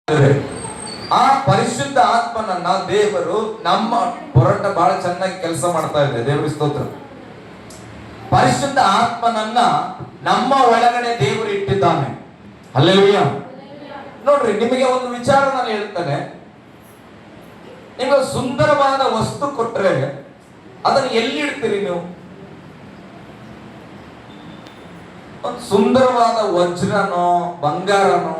ಆ ಪರಿಶುದ್ಧ ಆತ್ಮನನ್ನ ದೇವರು ನಮ್ಮ ಹೊರಟ ಬಹಳ ಚೆನ್ನಾಗಿ ಕೆಲಸ ಮಾಡ್ತಾ ಇದೆ. ದೇವರ ಸ್ತೋತ್ರ. ಪರಿಶುದ್ಧ ಆತ್ಮನನ್ನ ನಮ್ಮ ಒಳಗಡೆ ದೇವರು ಇಟ್ಟಿದ್ದಾನೆ. ಹಲ್ಲೆಲೂಯಾ. ನೋಡ್ರಿ, ನಿಮಗೆ ಒಂದು ವಿಚಾರ ನಾನು ಹೇಳ್ತೇನೆ. ನಿಮಗೆ ಸುಂದರವಾದ ವಸ್ತು ಕೊಟ್ರೆ ಅದನ್ನು ಎಲ್ಲಿ ಇಡ್ತೀರಿ ನೀವು? ಒಂದು ಸುಂದರವಾದ ವಜ್ರನೋ ಬಂಗಾರನೋ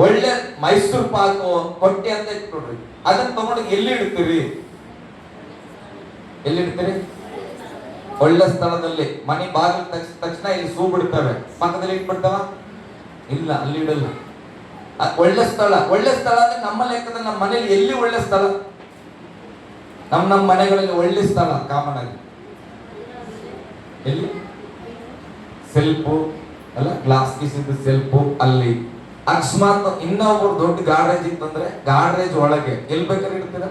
ಒಳ್ಳೆ ಮೈಸೂರು ಪಾಕು ಕೊಟ್ಟೆ ಅಂತ ಇಟ್ಕೊಡ್ರಿ, ಅದನ್ನ ತಗೊಂಡು ಎಲ್ಲಿ ಇಡ್ತೀರಿ? ಎಲ್ಲಿ ಇಡ್ತೀರಿ? ಒಳ್ಳೆ ಸ್ಥಳದಲ್ಲಿ. ಮನೆ ಬಾಗಿಲು ತಕ್ಷಣ ಇಲ್ಲಿ ಸೂ ಬಿಡ್ತವೆ, ಪಕ್ಕದಲ್ಲಿ ಇಟ್ಬಿಡ್ತಾವ? ಇಲ್ಲ, ಅಲ್ಲಿ ಇಡಲ್ಲ. ಒಳ್ಳೆ ಸ್ಥಳ. ಒಳ್ಳೆ ಸ್ಥಳ ಅಂದ್ರೆ ನಮ್ಮ ಲೆಕ್ಕದಲ್ಲಿ ನಮ್ಮ ಮನೇಲಿ ಎಲ್ಲಿ ಒಳ್ಳೆ ಸ್ಥಳ? ನಮ್ಮ ಮನೆಗಳಲ್ಲಿ ಒಳ್ಳೆ ಸ್ಥಳ ಕಾಮನ್ ಆಗಿ ಎಲ್ಲಿ? ಸೆಲ್ಫು ಅಲ್ಲ, ಗ್ಲಾಸ್ ಪೀಸಿದ್ದು ಸೆಲ್ಫು. ಅಲ್ಲಿ ಅಕಸ್ಮಾತ್ ಇನ್ನೊಬ್ರು ದೊಡ್ಡ ಗಾಡ್ರೇಜ್ ಇತ್ತಂದ್ರೆ ಗಾಡ್ರೇಜ್ ಒಳಗೆ ಎಲ್ಲಿ ಬೇಕಾದ್ರೆ ಇಡ್ತೀರ?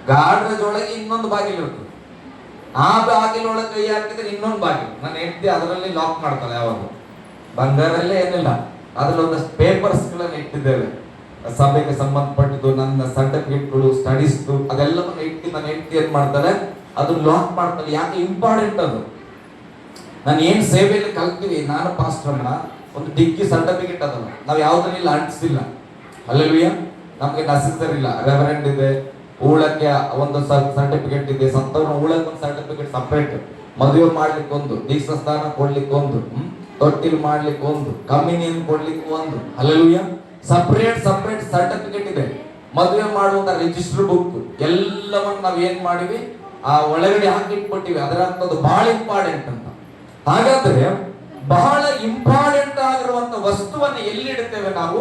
ಗಾಡ್ರೇಜ್ ಒಳಗೆ ಇನ್ನೊಂದು ಬಾಗಿಲು ಇರ್ತದೆ. ಆ ಬಾಗಿಲು ಒಳಗೆ ಕೈ ಹಾಕಿದ್ರೆ ಇನ್ನೊಂದು ಬಾಗಿಲು. ನಾನು ಹೆಂಡತಿ ಅದರಲ್ಲಿ ಲಾಕ್ ಮಾಡ್ತಾಳೆ. ಯಾವಾಗ ಬಂಗಾರಲ್ಲೇ ಏನಿಲ್ಲ, ಅದ್ರಲ್ಲಿ ಒಂದಷ್ಟು ಪೇಪರ್ಸ್ ಗಳನ್ನ ಇಟ್ಟಿದ್ದೇವೆ, ಸಭೆಗೆ ಸಂಬಂಧಪಟ್ಟಿದ್ದು, ನನ್ನ ಸರ್ಟಿಫಿಕೇಟ್ಗಳು, ಸ್ಟಡೀಸ್ದು, ಅದೆಲ್ಲವನ್ನು ಇಟ್ಟು ನನ್ನ ಹೆಂಡತಿ ಏನ್ ಮಾಡ್ತಾರೆ, ಅದು ಲಾಕ್ ಮಾಡ್ತಾಳೆ. ಯಾಕೆ? ಇಂಪಾರ್ಟೆಂಟ್ ಅದು. ನಾನು ಏನ್ ಸೇವೆಯಲ್ಲಿ ಕಲ್ತೀವಿ, ನಾನು ಪಾಸ್ಟರ್ನ ಒಂದು ಡಿಗ್ರಿ ಸರ್ಟಿಫಿಕೇಟ್ ಅದಲ್ಲ, ನಾವು ಯಾವ್ದ್ರಲ್ಲಿ ಅಂಟಿಸಿಲ್ಲ. ಹಲ್ಲೆಲೂಯಾ. ನಮ್ಗೆ ನೆಸೆಸರಿ ಇಲ್ಲ. ರೆವರೆಂಡ್ ಇದೆ, ಊಳಕ್ಕೆ ಒಂದು ಸರ್ಟಿಫಿಕೇಟ್ ಇದೆ, ಸಂತವ್ರನ್ನ ಊಳಕ್ಕೆ ಒಂದು ಸರ್ಟಿಫಿಕೇಟ್ ಸಪ್ರೇಟ್, ಮದುವೆ ಮಾಡ್ಲಿಕ್ಕೆ ಒಂದು, ದೀಕ್ಷಾ ಸ್ಥಾನ ಕೊಡ್ಲಿಕ್ಕೆ ಒಂದು, ತೊಟ್ಟಿಲ್ ಮಾಡ್ಲಿಕ್ಕೆ ಒಂದು, ಕಮ್ಯುನಿಯನ್ ಕೊಡ್ಲಿಕ್ಕೆ ಒಂದು. ಹಲ್ಲೆಲೂಯಾ. ಸಪ್ರೇಟ್ ಸರ್ಟಿಫಿಕೇಟ್ ಇದೆ. ಮದುವೆ ಮಾಡುವಂತ ರಿಜಿಸ್ಟರ್ ಬುಕ್ ಎಲ್ಲವನ್ನು ನಾವ್ ಏನ್ ಮಾಡಿವಿ, ಆ ಒಳಗಡೆ ಹಾಕಿಟ್ಬಿಟ್ಟಿವಿ. ಅದರಂತದ್ದು ಬಹಳ ಇಂಪಾರ್ಟೆಂಟ್ ಅಂತ. ಹಾಗಾದ್ರೆ ಬಹಳ ಇಂಪಾರ್ಟೆಂಟ್ ಆಗಿರುವಂತ ವಸ್ತುವನ್ನು ಎಲ್ಲಿ ಇಡುತ್ತೇವೆ ನಾವು?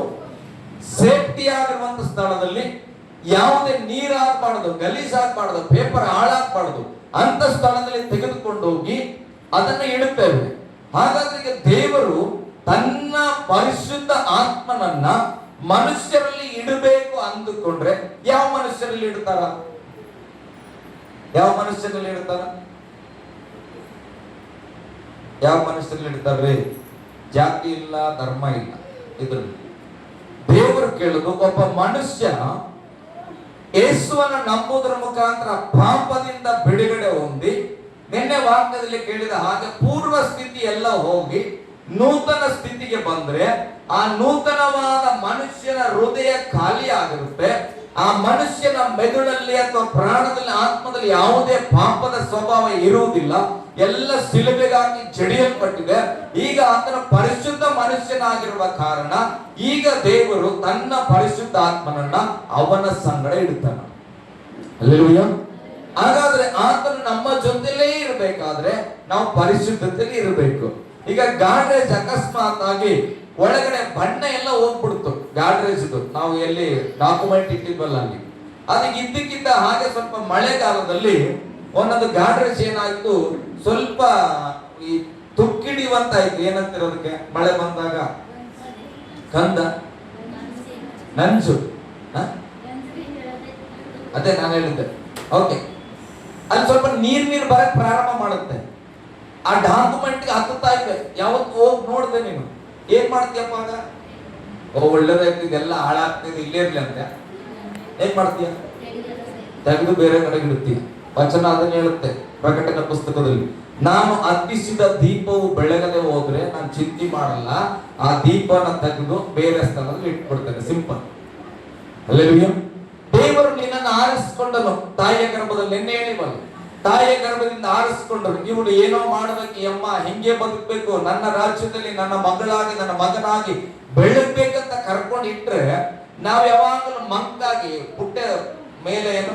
ಸೇಫ್ಟಿ ಆಗಿರುವಂತ ಸ್ಥಳದಲ್ಲಿ. ಯಾವುದೇ ನೀರ್ ಹಾಕ್ಬಾರ್ದು, ಗಲೀಜ್ ಹಾಕ್ಬಾರ್ದು, ಪೇಪರ್ ಹಾಳಾಗ್ಬಾರ್ದು ಅಂತ ಸ್ಥಳದಲ್ಲಿ ತೆಗೆದುಕೊಂಡು ಹೋಗಿ ಅದನ್ನ ಇಡುತ್ತೇವೆ. ಹಾಗಾದ್ರೆ ಈಗ ದೇವರು ತನ್ನ ಪರಿಶುದ್ಧ ಆತ್ಮನನ್ನ ಮನುಷ್ಯರಲ್ಲಿ ಇಡಬೇಕು ಅಂದುಕೊಂಡ್ರೆ ಯಾವ ಮನುಷ್ಯರಲ್ಲಿ ಇಡ್ತಾರ? ಯಾವ ಮನುಷ್ಯರಲ್ಲಿ ಇಡ್ತಾರ? ಯಾವ ಮನುಷ್ಯರಲ್ಲಿ ಇಡ್ತಾರ್ರಿ? ಜಾತಿ ಇಲ್ಲ, ಧರ್ಮ ಇಲ್ಲ. ಇದ್ರಲ್ಲಿ ದೇವರು ಕೇಳುದು, ಒಬ್ಬ ಮನುಷ್ಯ ಯೇಸುವನ್ನು ನಂಬುವುದರ ಮುಖಾಂತರ ಪಾಪದಿಂದ ಬಿಡುಗಡೆ ಹೊಂದಿ, ನಿನ್ನೆ ವಾಕ್ಯದಲ್ಲಿ ಕೇಳಿದ ಹಾಗೆ ಪೂರ್ವ ಸ್ಥಿತಿ ಎಲ್ಲ ಹೋಗಿ ನೂತನ ಸ್ಥಿತಿಗೆ ಬಂದ್ರೆ, ಆ ನೂತನವಾದ ಮನುಷ್ಯನ ಹೃದಯ ಖಾಲಿ ಆಗಿರುತ್ತೆ. ಆ ಮನುಷ್ಯನ ಮೆದುಳಲ್ಲಿ ಅಥವಾ ಪ್ರಾಣದಲ್ಲಿ, ಆತ್ಮದಲ್ಲಿ ಯಾವುದೇ ಪಾಪದ ಸ್ವಭಾವ ಇರುವುದಿಲ್ಲ. ಎಲ್ಲ ಸಿಲುಬೆಗಾಗಿ ಜಡಿಯಲ್ಪಟ್ಟಿದೆ. ಈಗ ಆತನ ಪರಿಶುದ್ಧ ಮನುಷ್ಯನಾಗಿರುವ ಕಾರಣ ಈಗ ದೇವರು ತನ್ನ ಪರಿಶುದ್ಧ ಆತ್ಮನನ್ನ ಅವನ ಸಂಗಡ ಇಡುತ್ತಾನೆ. ಹಲ್ಲೆಲೂಯಾ. ಹಾಗಾದ್ರೆ ಆತನು ನಮ್ಮ ಜೊತೆಲೇ ಇರಬೇಕಾದ್ರೆ ನಾವು ಪರಿಶುದ್ಧತೆಯಲ್ಲಿ ಇರಬೇಕು. ಈಗ ಗಾಡ್ರೇಜ್ ಅಕಸ್ಮಾತ್ ಆಗಿ ಒಳಗಡೆ ಬಣ್ಣ ಎಲ್ಲ ಹೋಗ್ಬಿಡ್ತು, ಗಾಡ್ರೇಜ್ ನಾವು ಎಲ್ಲಿ ಡಾಕ್ಯುಮೆಂಟ್ ಇಟ್ಟಿದ್ವಲ್ಲ ಅಲ್ಲಿ, ಅದಕ್ಕೆ ಇದ್ದಕ್ಕಿದ್ದ ಹಾಗೆ ಸ್ವಲ್ಪ ಮಳೆಗಾಲದಲ್ಲಿ ಒಂದೊಂದು ಗಾಡ್ರೇಜ್ ಏನಾಯ್ತು, ಸ್ವಲ್ಪ ಈ ತುಕ್ಕಿಡಿಯುವಂತಾಯ್ತು. ಏನಂತಿರೋದಕ್ಕೆ ಮಳೆ ಬಂದಾಗ? ಕಂದ ನಂಜು. ಅದೇ ನಾನು ಹೇಳಿದ್ದೆ. ಓಕೆ, ಅಲ್ಲಿ ಸ್ವಲ್ಪ ನೀರ್ ಬರಕ್ ಪ್ರಾರಂಭ ಮಾಡುತ್ತೆ. ಆ ಡಾಕ್ಯುಮೆಂಟ್ ಹತ್ತುತ್ತಾ ಇದ್ದೆ. ಯಾವತ್ತು ಹೋಗಿ ನೋಡ್ದೆ ನೀನು ಏನ್ ಮಾಡ್ತೀಯಪ್ಪ? ಆಗ ಒಳ್ಳೇದಾಯ್ತು, ಇದೆಲ್ಲ ಹಾಳಾಗ್ತಿದೆ, ಇಲ್ಲೇ ಇರ್ಲಿ ಅಂತ ಏನ್ ಮಾಡ್ತೀಯ? ತೆಗೆದು ಬೇರೆ ಕಡೆಗೆ ಇಡ್ತೀಯ. ವಚನ ಅದನ್ನ ಹೇಳುತ್ತೆ ಪ್ರಕಟಣೆ ಪುಸ್ತಕದಲ್ಲಿ, ನಾನು ಹತ್ತಿಸಿದ ದೀಪವು ಬೆಳಗದೆ ಹೋದ್ರೆ ನಾನು ಚಿಂತೆ ಮಾಡಲ್ಲ, ಆ ದೀಪನ ತೆಗೆದು ಬೇರೆ ಸ್ಥಳದಲ್ಲಿ ಇಟ್ಕೊಡ್ತೇನೆ. ಸಿಂಪಲ್. ಹಲ್ಲೆಲೂಯಾ. ದೇವರು ನಿನ್ನನ್ನು ಆರಿಸಿಕೊಂಡನು ತಾಯಿಯ ಗರ್ಭದಲ್ಲಿ. ನಿನ್ನೆ ಹೇಳಿವಲ್ಲ, ತಾಯಿಯ ಗರ್ಭದಿಂದ ಆರಿಸಿಕೊಂಡರು. ಇವಳು ಏನೋ ಮಾಡಬೇಕು ಅಮ್ಮ, ಹಿಂಗೆ ಬದುಕಬೇಕು, ನನ್ನ ರಾಜ್ಯದಲ್ಲಿ ನನ್ನ ಮಗಳಾಗಿ ನನ್ನ ಮಗನಾಗಿ ಬೆಳಗ್ಬೇಕಂತ ಕರ್ಕೊಂಡು ಇಟ್ರೆ, ನಾವ್ ಯಾವಾಗಲೂ ಮಂಕಾಗಿ ಪುಟ್ಟೆ ಮೇಲೆ ಏನು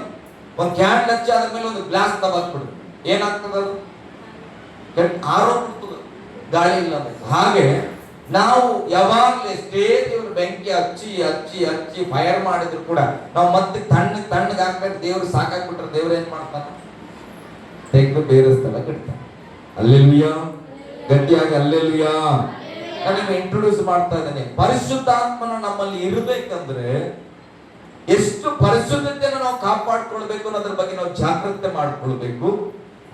ಒಂದ್ ಕ್ಯಾಂಡ್ ಹಚ್ಚಿ ಅದ್ರ ಮೇಲೆ ಒಂದು ಗ್ಲಾಸ್ ತಗೊಂಡ್ಬಿಡು, ಏನಾಗ್ತದ? ಅದು ಆರೋಗ್ಯ ಗಾಳಿ ಇಲ್ಲ. ಹಾಗೆ ನಾವು ಯಾವಾಗ್ಲೂ ಎಷ್ಟೇ ದೇವ್ರು ಬೆಂಕಿ ಹಚ್ಚಿ ಹಚ್ಚಿ ಹಚ್ಚಿ ಫೈರ್ ಮಾಡಿದ್ರು ಕೂಡ ನಾವು ಮತ್ತೆ ತಣ್ಣಗೆ ಹಾಕ್ಬೇಕು. ದೇವ್ರು ಸಾಕಾಗ್ಬಿಟ್ರೆ ದೇವ್ರು ಏನ್ ಮಾಡ್ತಾನೆ? ತೆಗೆದು ಬೇರೆ ಸ್ಥಳ ಇಡ್ತಾನೆ. ಹಲ್ಲೆಲೂಯಾ. ಗಟ್ಟಿಯಾಗಿ ಹಲ್ಲೆಲೂಯಾ. ನಾನು ಇಂಟ್ರೊಡ್ಯೂಸ್ ಮಾಡ್ತಾ ಇದ್ದೇನೆ. ಪರಿಶುದ್ಧಾತ್ಮನ ನಮ್ಮಲ್ಲಿ ಇರಬೇಕಂದ್ರೆ ಎಷ್ಟು ಪರಿಶುದ್ಧತೆಯನ್ನು ನಾವು ಕಾಪಾಡ್ಕೊಳ್ಬೇಕು ಅನ್ನೋದ್ರ ಬಗ್ಗೆ ನಾವು ಜಾಗೃತಿ ಮಾಡ್ಕೊಳ್ಬೇಕು.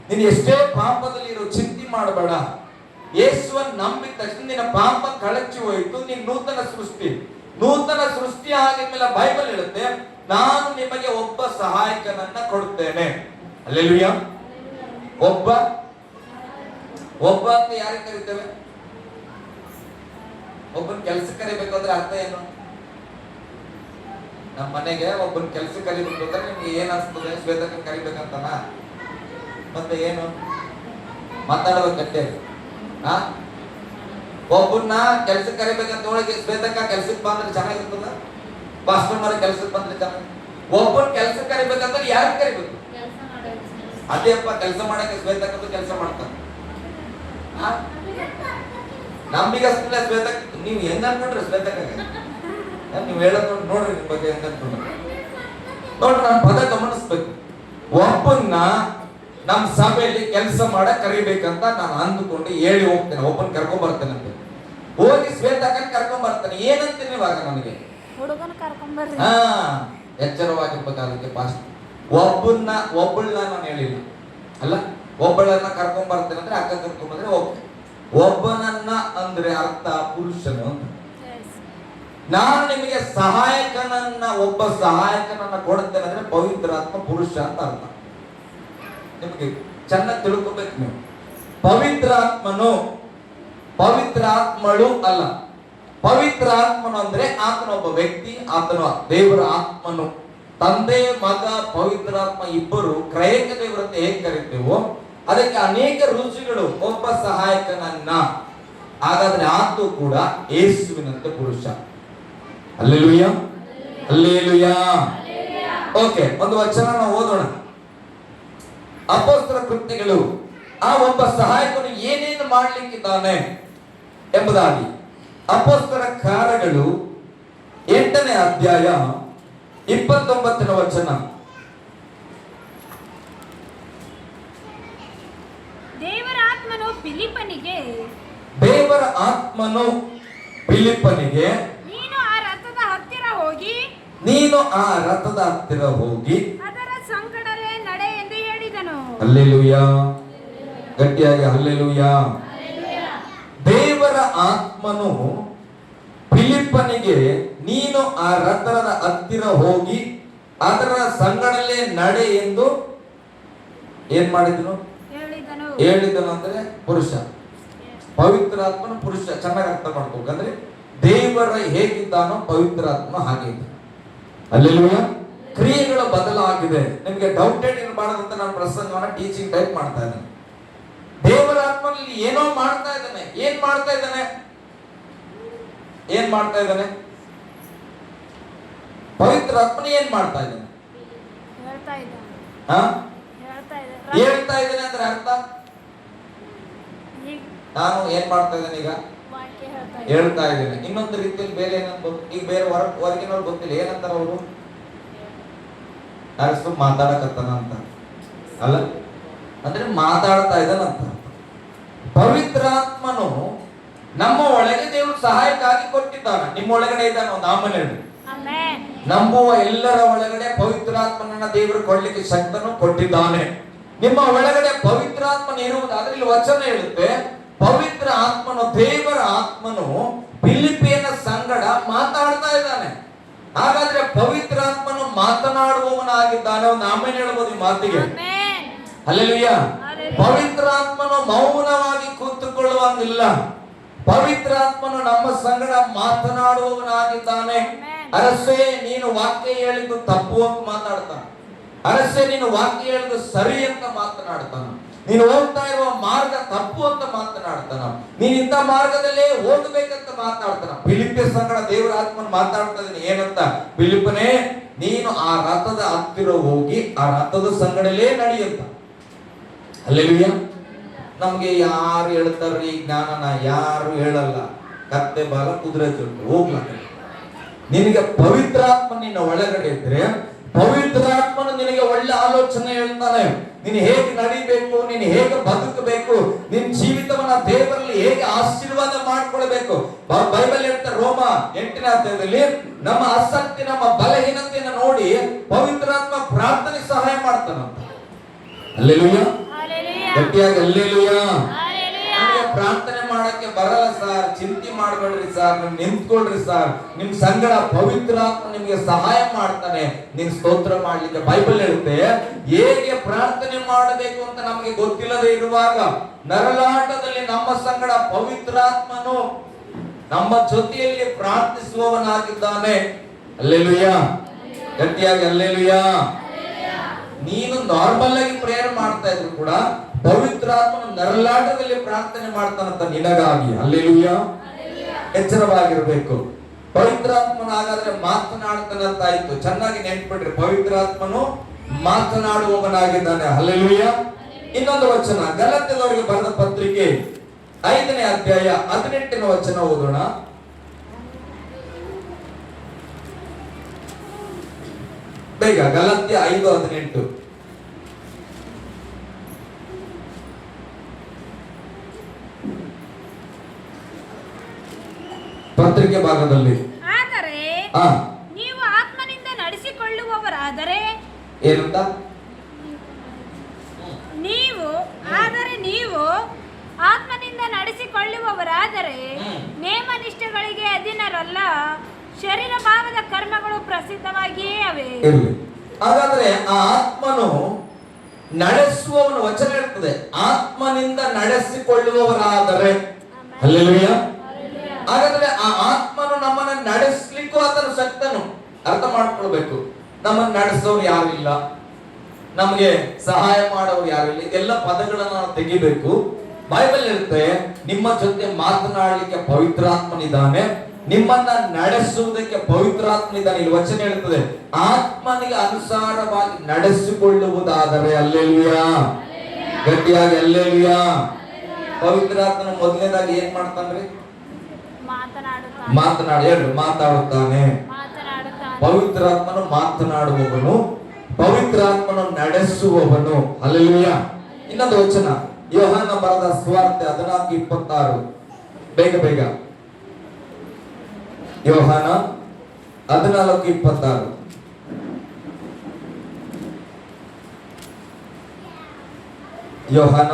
ನೀನು ಎಷ್ಟೇ ಪಾಪದಲ್ಲಿ ಇರೋ ಚಿಂತೆ ಮಾಡಬೇಡ. ಯೇಸುವನ್ನು ನಂಬಿದ ತಕ್ಷಣ ನಿನ್ನ ಪಾಪ ಕಳಚಿ ಹೋಯಿತು, ನೀನು ನೂತನ ಸೃಷ್ಟಿ. ನೂತನ ಸೃಷ್ಟಿ ಆಗಿದ್ಮೇಲೆ ಬೈಬಲ್ ಹೇಳುತ್ತೆ, ನಾನು ನಿಮಗೆ ಒಬ್ಬ ಸಹಾಯಕನನ್ನ ಕೊಡುತ್ತೇನೆ. ಹಲ್ಲೆಲೂಯಾ. ಒಬ್ಬ ಅಂತ ಯಾರಿಗೆ ಕರಿತೇವೆ? ಒಬ್ಬನ ಕೆಲಸ ಕರಿಬೇಕು ಅರ್ಥ ಏನು? ನಮ್ಮ ಮನೆಗೆ ಒಬ್ಬನ ಕೆಲಸ ಕರಿಬೇಕು ಅಂದ್ರೆ ನಿಮ್ಗೆ ಏನ್ ಅನ್ಸ್ತದೆ? ಶ್ವೇತಕನ್ ಕರಿಬೇಕಂತನ? ಮತ್ತೆ ಏನು ಮಾತಾಡ್ಬೇಕಂತೆ? ಒಬ್ಬನ್ನ ಕೆಲ್ಸಕ್ಕೆ ಕರಿಬೇಕಂತ ಒಳಗೆ ಶ್ವೇತಕ್ಕ ಕೆಲ್ಸಕ್ಕೆ ಬಂದ್ರೆ ಚೆನ್ನಾಗಿರ್ತದ, ಕಸ್ಟಮರ್ ಕೆಲ್ಸಕ್ಕೆ ಬಂದ್ರೆ ಚೆನ್ನಾಗಿ. ಒಬ್ಬನ ಕೆಲ್ಸಕ್ಕೆ ಕರಿಬೇಕಂದ್ರೆ ಯಾರು ಕರಿಬೇಕು? ಅದೇಪ್ಪ ಕೆಲಸ ಮಾಡಕ್ಕೆ ಶ್ವೇತಕ್ಕಂತ ಕೆಲಸ ಮಾಡ್ತಾನೆ. ನಮ್ಗೆ ಅಷ್ಟೇ ಶ್ವೇತಕ್ ನೀವು ಹೆಂಗ ಅನ್ಕೊಂಡ್ರಿ? ಶ್ವೇತಕ್ಕ ನೀವು ಹೇಳೋದು ನೋಡ್ರಿ, ನಿಮ್ ಬಗ್ಗೆ ಹೆಂಗ ಅನ್ಕೊಂಡ್ರಿ ನೋಡ್ರಿ. ನಾನು ಪದ ಗಮನಿಸ್ಬೇಕು. ಒಬ್ಬನ್ನ ನಮ್ ಸಭೆಯಲ್ಲಿ ಕೆಲಸ ಮಾಡಕ್ ಕರಿಬೇಕಂತ ನಾನು ಅಂದುಕೊಂಡು ಹೇಳಿ ಹೋಗ್ತೇನೆ. ಒಬ್ಬನ್ ಕರ್ಕೊಂಡ್ ಬರ್ತೇನೆ ಅಂತ ಹೋಗಿ ಶ್ವೇತಕ್ಕನ್ ಕರ್ಕೊಂಡ್ ಬರ್ತೇನೆ. ಏನಂತೀನಿ ಇವಾಗ ನನಗೆ? ಎಚ್ಚರವಾಗಿರ್ಬೇಕಾಗುತ್ತೆ ಪಾಸ್ಟ್. ಒಬ್ಬಳನ್ನ ನಾನು ಹೇಳಿಲ್ಲ ಅಲ್ಲ, ಒಬ್ಬಳನ್ನ ಕರ್ಕೊಂಡ್ ಬರ್ತೇನೆ ಅಂದ್ರೆ ಅಕ್ಕ ಕರ್ಕೊಂಡ್ ಬಂದ್ರೆ ಓಕೆ. ಒಬ್ಬನನ್ನ ಅಂದ್ರೆ ಅರ್ಥ ಪುರುಷನು. ನಾನು ನಿಮಗೆ ಒಬ್ಬ ಸಹಾಯಕನನ್ನ ಕೊಡುತ್ತೇನೆ ಅಂದ್ರೆ ಪವಿತ್ರಾತ್ಮ ಪುರುಷ ಅಂತ ಅರ್ಥ. ನಿಮಗೆ ಚೆನ್ನಾಗಿ ತಿಳ್ಕೊಬೇಕು ನೀವು. ಪವಿತ್ರಾತ್ಮಳು ಅಲ್ಲ. ಪವಿತ್ರಾತ್ಮನು ಅಂದ್ರೆ ಆತನೊಬ್ಬ ವ್ಯಕ್ತಿ, ಆತನ ದೇವರ ಆತ್ಮನು. ತಂದೆ ಮಗ ಪವಿತ್ರಾತ್ಮ ಇಬ್ಬರು ಕ್ರಯಕ ದೇವರಂತೆ ಹೇಗೆ ಕರಿತೇವೋ ಅದಕ್ಕೆ ಅನೇಕ ರುಚಿಗಳು. ಒಬ್ಬ ಸಹಾಯಕನನ್ನ, ಹಾಗಾದ್ರೆ ಆತು ಕೂಡ ಯೇಸುವಿನಂತೆ ಪುರುಷ. Hallelujah, hallelujah. ಓಕೆ, ಒಂದು ವಚನ ನಾವು ಓದೋಣ. ಅಪೊಸ್ತಲರ ಕೃತ್ಯಗಳು ಆ ಒಬ್ಬ ಸಹಾಯಕನು ಏನೇನು ಮಾಡ್ಲಿಕ್ಕಿದ್ದಾನೆ ಎಂಬುದಾಗಿ. ಅಪೊಸ್ತಲರ ಕಾರ್ಯಗಳು 8ನೇ ಅಧ್ಯಾಯ 29ನೇ ವಚನ. ದೇವರ ಆತ್ಮನು ಫಿಲಿಪ್ಪನಿಗೆ ನೀನು ಆ ರಥದ ಹತ್ತಿರ ಹೋಗಿ ಅದರ ಸಂಕಡಲೇ ನಡೆ ಎಂದು ಹೇಳಿದನು. ಹಲ್ಲೆಲೂಯಾ, ಗಟ್ಟಿಯಾಗಿ ಹಲ್ಲೆಲೂಯಾ. ದೇವರ ಆತ್ಮನು ಫಿಲಿಪ್ಪನಿಗೆ ನೀನು ಆ ರಥದ ಹತ್ತಿರ ಹೋಗಿ ಅದರ ಸಂಗಡಲೇ ನಡೆ ಎಂದು ಏನ್ ಮಾಡಿದನು? ಹೇಳಿದನು ಅಂದ್ರೆ ಪುರುಷ. ಪವಿತ್ರಾತ್ಮನ ಪುರುಷ. ಚೆನ್ನಾಗಿ ಅರ್ಥ ಮಾಡ್ಕೋಬೇಕಂದ್ರೆ ದೇವರ ಹೇಗಿದ್ದಾನೋ ಪವಿತ್ರಾತ್ಮ ಹಾಗೆ ಇದೆ. ಹಲ್ಲೆಲೂಯಾ. ಕ್ರಿಯೆಗಳು ಬದಲಾಗಿದೆ. ನಿಮ್ಗೆ ಡೌಟೆಡ್ ಇರಬಾರದಂತ ನಾನು ಪ್ರಸಂಗವನ್ನ ಟೀಚಿಂಗ್ ಟೈಪ್ ಮಾಡ್ತಾ ಇದ್ದೇನೆ. ದೇವರ ಆತ್ಮನಲ್ಲಿ ಏನೋ ಮಾಡ್ತಾ ಇದ್ದಾನೆ. ಏನ್ ಮಾಡ್ತಾ ಇದ್ದಾನೆ? ಪವಿತ್ರಾತ್ಮನ ಏನ್ ಮಾಡ್ತಾ ಇದ್ದಾನೆ? ಹೇಳ್ತಾ ಇದ್ದಾನೆ ಅಂದ್ರೆ ಅರ್ಥ ನಾನು ಏನ್ ಮಾಡ್ತಾ ಇದ್ದೇನೆ? ಈಗ ಹೇಳ್ತಾ ಇದ್ದೇನೆ. ಇನ್ನೊಂದು ರೀತಿಯಲ್ಲಿ ಬೇರೆ ಏನಂತ ಈಗ ಬೇರೆ ಹೊರಗಿನವ್ರು ಗೊತ್ತಿಲ್ಲ ಏನಂತಾರ ಅವರು? ಮಾತಾಡಕತ್ತಾನ ಅಂತ ಅಲ್ಲ, ಅಂದ್ರೆ ಮಾತಾಡ್ತಾ ಇದ್ದಾನಂತ. ಪವಿತ್ರಾತ್ಮನು ನಮ್ಮ ಒಳಗೆ ದೇವರು ಸಹಾಯಕ್ಕಾಗಿ ಕೊಟ್ಟಿದ್ದಾನೆ. ನಿಮ್ಮ ಒಳಗಡೆ ಇದ್ದಾನೆ ಒಂದು ಆಮೇಲೆ ನಂಬುವ ಎಲ್ಲರ ಒಳಗಡೆ ಪವಿತ್ರಾತ್ಮನನ್ನ ದೇವರು ಕೊಡ್ಲಿಕ್ಕೆ ಶಕ್ತನು ಕೊಟ್ಟಿದ್ದಾನೆ. ನಿಮ್ಮ ಒಳಗಡೆ ಪವಿತ್ರಾತ್ಮನ ಇರುವುದಾದ್ರೆ ಇಲ್ಲಿ ವಚನ ಹೇಳುತ್ತೆ, ಪವಿತ್ರ ಆತ್ಮನು, ದೇವರ ಆತ್ಮನು ಫಿಲಿಪ್ಪಿಯನ ಸಂಗಡ ಮಾತಾಡ್ತಾ ಇದ್ದಾನೆ. ಹಾಗಾದ್ರೆ ಪವಿತ್ರಾತ್ಮನು ಮಾತನಾಡುವವನಾಗಿದ್ದಾನೆ. ಒಂದು ಆಮೇಲೆ ಹೇಳ್ಬೋದು ಈ ಮಾತಿಗೆ. ಹಲ್ಲೆಲೂಯಾ. ಪವಿತ್ರಾತ್ಮನು ಮೌನವಾಗಿ ಕೂತುಕೊಳ್ಳುವಂಗಿಲ್ಲ. ಪವಿತ್ರಾತ್ಮನು ನಮ್ಮ ಸಂಗಡ ಮಾತನಾಡುವವನಾಗಿದ್ದಾನೆ. ಅರಸೇ ನೀನು ವಾಕ್ಯ ಹೇಳಿದ್ದು ತಪ್ಪು ಅಂತ ಮಾತಾಡ್ತಾನೆ. ಅರಸೇ ನೀನು ವಾಕ್ಯ ಹೇಳಿದ್ದು ಸರಿ ಅಂತ ಮಾತನಾಡ್ತಾನ. ನೀನು ಹೋಗ್ತಾ ಇರುವ ಮಾರ್ಗ ತಪ್ಪು ಅಂತ ಮಾತನಾಡ್ತಾನ. ನೀನ್ ಇಂಥ ಮಾರ್ಗದಲ್ಲೇ ಹೋಗ್ಬೇಕಂತ ಮಾತನಾಡ್ತಾನ. ಫಿಲಿಪ್ಪಿಯ ಸಂಗಡ ದೇವರ ಆತ್ಮನ ಮಾತಾಡ್ತಾ ಇದೀನಿ. ಏನಂತ? ಫಿಲಿಪ್ಪನೇ, ನೀನು ಆ ರಥದ ಹತ್ತಿರ ಹೋಗಿ ಆ ರಥದ ಸಂಗಡಲೇ ನಡಿಯಂತ. ಹಲ್ಲೆಲೂಯಾ. ನಮ್ಗೆ ಯಾರು ಹೇಳ್ತಾರ್ರಿ ಜ್ಞಾನನ? ಯಾರು ಹೇಳಲ್ಲ. ಕತ್ತೆ ಬಾಲ ಕುದುರೆ ಚುಟ್ಟು ಹೋಗ್ಲ. ನಿನಗೆ ಪವಿತ್ರಾತ್ಮ ನಿನ್ನ ಒಳಗಡೆ ಇದ್ರೆ ಪವಿತ್ರಾತ್ಮನು ನಿನಗೆ ಒಳ್ಳೆ ಆಲೋಚನೆ ಹೇಳ್ತಾನೆ. ನೀನು ಹೇಗೆ ನಡಿಬೇಕು, ನೀನು ಹೇಗೆ ಬದುಕಬೇಕು, ನಿನ್ನ ಜೀವಿತವನ್ನ ದೇವರಲ್ಲಿ ಹೇಗೆ ಆಶೀರ್ವಾದ ಮಾಡ್ಕೊಳ್ಬೇಕು. ಬೈಬಲ್ ಹೇಳ್ತಾರೆ ರೋಮ 8ನೇ ಅಧ್ಯಾಯದಲ್ಲಿ, ನಮ್ಮ ಆಸಕ್ತಿ ನಮ್ಮ ಬಲಹೀನತೆಯನ್ನು ನೋಡಿ ಪವಿತ್ರಾತ್ಮ ಪ್ರಾರ್ಥನೆ ಸಹಾಯ ಮಾಡ್ತಾನಂತ. ಹಲ್ಲೆಲೂಯಾ. ಗಟ್ಟಿಯಾಗಿ ಹಲ್ಲೆಲೂಯಾ. ಪ್ರಾರ್ಥನೆ ಮಾಡಕ್ಕೆ ಬರಲ್ಲ ಸರ್, ಚಿಂತೆ ಮಾಡ್ಬೇಡ್ರಿ ಸರ್, ನೀವು ನಿಂತ್ಕೊಳ್ರಿ ಸರ್, ನಿಮ್ ಸಂಗಡ ಪವಿತ್ರಾತ್ಮ ನಿಮ್ಗೆ ಸಹಾಯ ಮಾಡ್ತಾನೆ, ನೀನ್ ಸ್ತೋತ್ರ ಮಾಡ್ಲಿಕ್ಕೆ. ಬೈಬಲ್ ಹೇಳುತ್ತೆ, ಹೇಗೆ ಪ್ರಾರ್ಥನೆ ಮಾಡಬೇಕು ಅಂತ ನಮಗೆ ಗೊತ್ತಿಲ್ಲದೆ ಇರುವಾಗ ನರಳಾಟದಲ್ಲಿ ನಮ್ಮ ಸಂಗಡ ಪವಿತ್ರಾತ್ಮನು ನಮ್ಮ ಜೊತೆಯಲ್ಲಿ ಪ್ರಾರ್ಥಿಸುವವನಾಗಿದ್ದಾನೆ. ಅಲ್ಲೇಲುಯಾ, ಗಟ್ಟಿಯಾಗಿ ಅಲ್ಲೇಲುಯಾ. ನೀನು ನಾರ್ಮಲ್ ಆಗಿ ಪ್ರೇಯರ್ ಮಾಡ್ತಾ ಇದ್ರು ಕೂಡ ಪವಿತ್ರಾತ್ಮನ ನರಳಾಟದಲ್ಲಿ ಪ್ರಾರ್ಥನೆ ಮಾಡ್ತಾನಂತ ನಿನಗಾಗಿ. ಅಲ್ಲೇಲುಯಾ, ಎಚ್ಚರವಾಗಿರ್ಬೇಕು. ಪವಿತ್ರಾತ್ಮನ ಹಾಗಾದ್ರೆ ಮಾತನಾಡ್ತಾನಂತ ಆಯ್ತು, ಚೆನ್ನಾಗಿ ನೆನ್ಪಿಡ್ರಿ, ಪವಿತ್ರಾತ್ಮನು ಮಾತನಾಡುವವನಾಗಿದ್ದಾನೆ. ಅಲ್ಲೇಲುಯಾ. ಇನ್ನೊಂದು ವಚನ, ಗಲಾತ್ಯದವರಿಗೆ ಬರೆದ ಪತ್ರಿಕೆ 5ನೇ ಅಧ್ಯಾಯ 18ನೇ ವಚನ ಓದೋಣ. ಬೇಗ, ಗಲಾತ್ಯ 5:18. ಪತ್ರಿಕೆ ಭಾಗದಲ್ಲಿ ಆದರೆ ನೀವು ಆತ್ಮನಿಂದ ನಡೆಸಿಕೊಳ್ಳುವವರಾದರೆ, ಏನಂತ? ನೀವು ಆತ್ಮನಿಂದ ನಡೆಸಿಕೊಳ್ಳುವವರಾದರೆ ನೇಮ ನಿಷ್ಠೆಗಳಿಗೆ ಅಧೀನರಲ್ಲ, ಶರೀರ ಭಾವದ ಕರ್ಮಗಳು ಪ್ರಸಿದ್ಧವಾಗಿಯೇ ಅವೆ. ಹಾಗಾದ್ರೆ ಆ ಆತ್ಮನು ನಡೆಸುವವನು, ವಚನ ಇರ್ತದೆ, ಆತ್ಮನಿಂದ ನಡೆಸಿಕೊಳ್ಳುವವರಾದರೆ. ಹಲ್ಲೆಲೂಯಾ. ಹಾಗಾದ್ರೆ ಆ ಆತ್ಮನು ನಮ್ಮನ್ನ ನಡೆಸಲಿಕ್ಕೂ ಆತನ ಶಕ್ತನು. ಅರ್ಥ ಮಾಡ್ಕೊಳ್ಬೇಕು, ನಮ್ಮನ್ನ ನಡೆಸೋರು ಯಾರಿಲ್ಲ, ನಮಗೆ ಸಹಾಯ ಮಾಡೋರು ಯಾರಿಲ್ಲ, ಇದೆಲ್ಲ ಪದಗಳನ್ನ ನಾವು ತೆಗಿಬೇಕು. ಬೈಬಲ್ ಇರುತ್ತೆ, ನಿಮ್ಮ ಜೊತೆ ಮಾತನಾಡಲಿಕ್ಕೆ ಪವಿತ್ರಾತ್ಮನಿದ್ದಾನೆ, ನಿಮ್ಮನ್ನ ನಡೆಸುವುದಕ್ಕೆ ಪವಿತ್ರಾತ್ಮನಿದ್ದಾನೆ. ಇಲ್ಲಿ ವಚನ ಹೇಳ್ತದೆ, ಆತ್ಮನಿಗೆ ಅನುಸಾರವಾಗಿ ನಡೆಸಿಕೊಳ್ಳುವುದಾದರೆ. ಅಲ್ಲೇಲುಯಾ, ಗಟ್ಟಿಯಾಗಿ ಅಲ್ಲೇಲುಯಾ. ಪವಿತ್ರಾತ್ಮನ ಮೊದಲನೇದಾಗಿ ಏನ್ ಮಾಡ್ತಾನ್ರಿ? ಮಾತಾಡುತ್ತಾನೆ. ಪವಿತ್ರಾತ್ಮನು ಮಾತನಾಡುವವನು, ಪವಿತ್ರಾತ್ಮನು ನಡೆಸುವವನು. ಹಲ್ಲೆಲೂಯಾ. ಇನ್ನೊಂದು ವಚನ, ಯೋಹಾನ ಬರೆದ ಸುವಾರ್ತೆ 14:26. ಬೇಗ ಬೇಗ, ಯೋಹಾನ 14:26. ಯೋಹಾನ.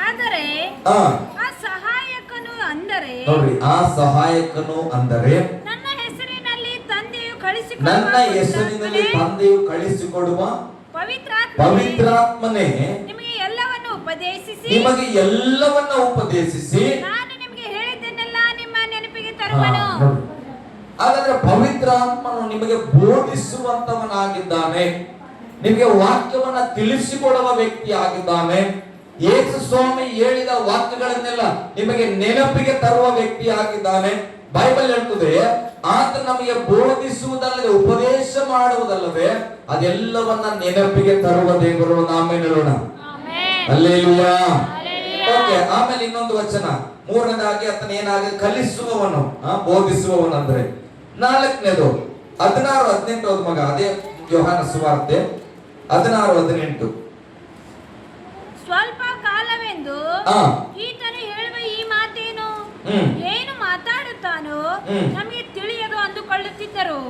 ಆದರೆ ಆ ಸಹಾಯಕನು ಅಂದರೆ, ನೋಡ್ರಿ, ಆ ಸಹಾಯಕನು ಅಂದರೆ ನನ್ನ ಹೆಸರಿನಲ್ಲಿ ತಂದೆಯು ಕಳಿಸಿಕೊಡುವ ಪವಿತ್ರಾತ್ಮನೇ ನಿಮಗೆ ಎಲ್ಲವನ್ನ ಉಪದೇಶಿಸಿ ನಾನು ನಿಮಗೆ ಹೇಳಿದ್ದನ್ನೆಲ್ಲ ನಿಮ್ಮ ನೆನಪಿಗೆ ತರುವನು. ಹಾಗಾದ್ರೆ ಪವಿತ್ರಾತ್ಮನು ನಿಮಗೆ ಬೋಧಿಸುವಂತವನಾಗಿದ್ದಾನೆ, ನಿಮಗೆ ವಾಕ್ಯವನ್ನ ತಿಳಿಸಿಕೊಡುವ ವ್ಯಕ್ತಿ ಆಗಿದ್ದಾನೆ. ಯೇಸು ಸ್ವಾಮಿ ಹೇಳಿದ ವಾಕ್ಯಗಳನ್ನೆಲ್ಲ ನಿಮಗೆ ನೆನಪಿಗೆ ತರುವ ವ್ಯಕ್ತಿ ಆಗಿದ್ದಾನೆ. ಬೈಬಲ್ ಹೇಳ್ತದೆ, ಆತ ನಮಗೆ ಬೋಧಿಸುವುದಲ್ಲದೆ, ಉಪದೇಶ ಮಾಡುವುದಲ್ಲದೆ, ಅದೆಲ್ಲವನ್ನ ನೆನಪಿಗೆ ತರುವ ದೇವರು. ನಾಮೇ ಹೇಳೋಣ, ಹಲ್ಲೆಲೂಯಾ. ಓಕೆ, ಆಮೇಲೆ ಇನ್ನೊಂದು ವಚನ, ಮೂರನೇದಾಗಿ ಆತನ ಏನಾಗಿ ಕಲಿಸುವವನು, ಬೋಧಿಸುವವನು ಅಂದ್ರೆ. 4ನೇದು 16-18 ಓದ್ ಮಗ, ಅದೇ ಯೋಹಾನ ಸುವಾರ್ತೆ 16-18. ಸ್ವಲ್ಪ ಕಾಲವೆಂದು ಈತನು ಹೇಳುವ ಈ ಮಾತೇನು, ಏನು ಮಾತಾಡುತ್ತಾನೋ ನಮಗೆ ತಿಳಿಯದು ಅಂದುಕೊಳ್ಳುತ್ತಿದ್ದರು.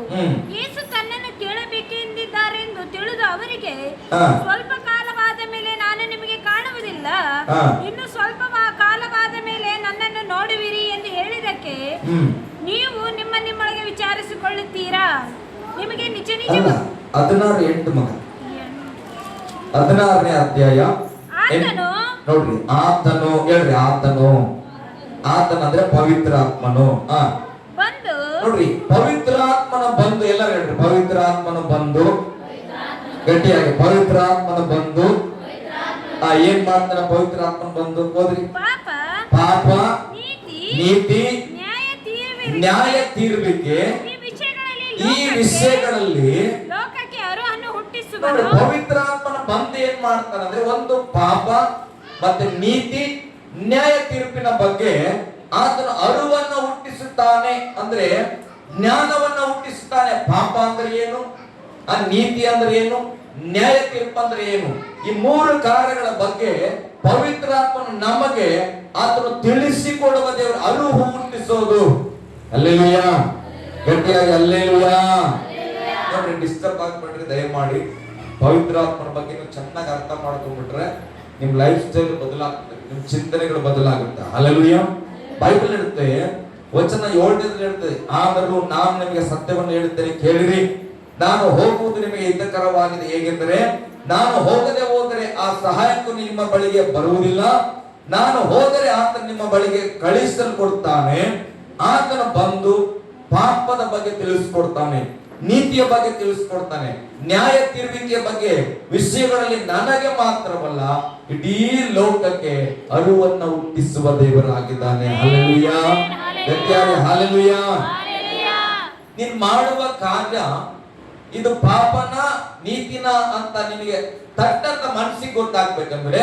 ಯೇಸು ತನ್ನನ್ನು ಕೇಳಬೇಕೆಂದಿದ್ದಾರೆಂದು ತಿಳಿದು ಅವರಿಗೆ, ಸ್ವಲ್ಪ ಕಾಲವಾದ ಮೇಲೆ ನಾನು ನಿಮಗೆ ಕಾಣುವುದಿಲ್ಲ, ಇನ್ನು ಸ್ವಲ್ಪ ಕಾಲವಾದ ಮೇಲೆ ನನ್ನನ್ನು ನೋಡುವಿರಿ ಎಂದು ಹೇಳಿದಕ್ಕೆ ನೀವು ನಿಮ್ಮೊಳಗೆ ವಿಚಾರಿಸಿಕೊಳ್ಳುತ್ತೀರಾ? ನಿಮಗೆ ನಿಜ ನಿಜ 16:8 ಮಗ, 16ನೇ ಅಧ್ಯಾಯ. ನೋಡ್ರಿ, ಆತನು ಹೇಳ್ರಿ, ಆತನು ಅಂದ್ರೆ ಪವಿತ್ರಾತ್ಮನು. ನೋಡ್ರಿ, ಪವಿತ್ರಾತ್ಮನ ಬಂದು, ಎಲ್ಲರೂ ಹೇಳ್ರಿ, ಪವಿತ್ರಾತ್ಮನ ಬಂದು. ಗಟ್ಟಿಯಾಗಿ, ಪವಿತ್ರಾತ್ಮನ ಬಂದು ಏನ್ ಮಾಡ್ತಾನೆ? ಪವಿತ್ರಾತ್ಮನ ಬಂದು ಹೋದ್ರಿ, ಪಾಪ, ನೀತಿ, ನ್ಯಾಯ ತೀರ್ವಿಕೆ, ಈ ವಿಷಯಗಳಲ್ಲಿ ಪವಿತ್ರಾತ್ಮನ ಬಂದು ಏನ್ ಮಾಡ್ತಾನಂದ್ರೆ, ಒಂದು ಪಾಪ ಮತ್ತೆ ನೀತಿ ನ್ಯಾಯ ತೀರ್ಪಿನ ಬಗ್ಗೆ ಆತನು ಅರಿವನ್ನ ಹುಟ್ಟಿಸುತ್ತಾನೆ, ಅಂದ್ರೆ ಜ್ಞಾನವನ್ನ ಹುಟ್ಟಿಸುತ್ತಾನೆ. ಪಾಪ ಅಂದ್ರೆ ಏನು, ಆ ನೀತಿ ಅಂದ್ರೆ ಏನು, ನ್ಯಾಯ ತೀರ್ಪು ಅಂದ್ರೆ ಏನು, ಈ 3 ಕಾರ್ಯಗಳ ಬಗ್ಗೆ ಪವಿತ್ರಾತ್ಮನು ನಮಗೆ ಆತನು ತಿಳಿಸಿಕೊಡುವ ದೇವರು, ಅರಿವು ಹುಟ್ಟಿಸೋದು. ಹಲ್ಲೆಲೂಯಾ, ಗಟ್ಟಿಯಾಗಿ ಹಲ್ಲೆಲೂಯಾ. ನೋಡ್ರಿ, ಡಿಸ್ಟರ್ಬ್ ಆಗ್ಬಿಟ್ರಿ, ದಯಮಾಡಿ ಪವಿತ್ರಾತ್ಮನ ಬಗ್ಗೆ ನೀವು ಚೆನ್ನಾಗಿ ಅರ್ಥ ಮಾಡ್ಕೊಂಡ್ಬಿಟ್ರೆ ನಿಮ್ ಲೈಫ್ ಸ್ಟೈಲ್ ಬದಲಾಗ್ತದೆ, ನಿಮ್ ಚಿಂತನೆಗಳು ಬದಲಾಗುತ್ತೆ. ಹಲ್ಲೆಲೂಯಾ. ಬೈಬಲ್ ಹೇಳುತ್ತೆ, ವಚನ 7ನೇದಲ್ಲಿ ಹೇಳ್ತದೆ, ಆದರೂ ನಾನು ನಿಮಗೆ ಸತ್ಯವನ್ನು ಹೇಳುತ್ತೇನೆ ಕೇಳಿರಿ, ನಾನು ಹೋಗುವುದು ನಿಮಗೆ ಹಿತಕರವಾಗಿದೆ. ಹೇಗೆಂದರೆ ನಾನು ಹೋಗದೆ ಹೋದರೆ ಆ ಸಹಾಯಕನು ನಿಮ್ಮ ಬಳಿಗೆ ಬರುವುದಿಲ್ಲ, ನಾನು ಹೋದರೆ ಆತ ನಿಮ್ಮ ಬಳಿಗೆ ಕಳಿಸಲ್ಪಡುತ್ತಾನೆ. ಆತನು ಬಂದು ಪಾಪದ ಬಗ್ಗೆ ತಿಳಿಸ್ಕೊಡ್ತಾನೆ, ನೀತಿಯ ಬಗ್ಗೆ ತಿಳಿಸ್ಕೊಡ್ತಾನೆ, ನ್ಯಾಯ ತೀರ್ವಿಕೆಯ ಬಗ್ಗೆ ವಿಷಯಗಳಲ್ಲಿ ನನಗೆ ಮಾತ್ರವಲ್ಲ ಇಡೀ ಲೋಕಕ್ಕೆ ಅರಿವನ್ನು ಹುಟ್ಟಿಸುವ ದೇವರಾಗಿದ್ದಾನೆ. ಹಲ್ಲೆಲೂಯಾ. ಗಟ್ಟಿಯಾಗಿ ಹಲ್ಲೆಲೂಯಾ. ನೀನ್ ಮಾಡುವ ಕಾರ್ಯ ಇದು ಪಾಪನ ನೀತಿನ ಅಂತ ನಿನಗೆ ತಟ್ಟಂತ ಮನಸ್ಸಿಗೆ ಗೊತ್ತಾಗ್ಬೇಕಂದ್ರೆ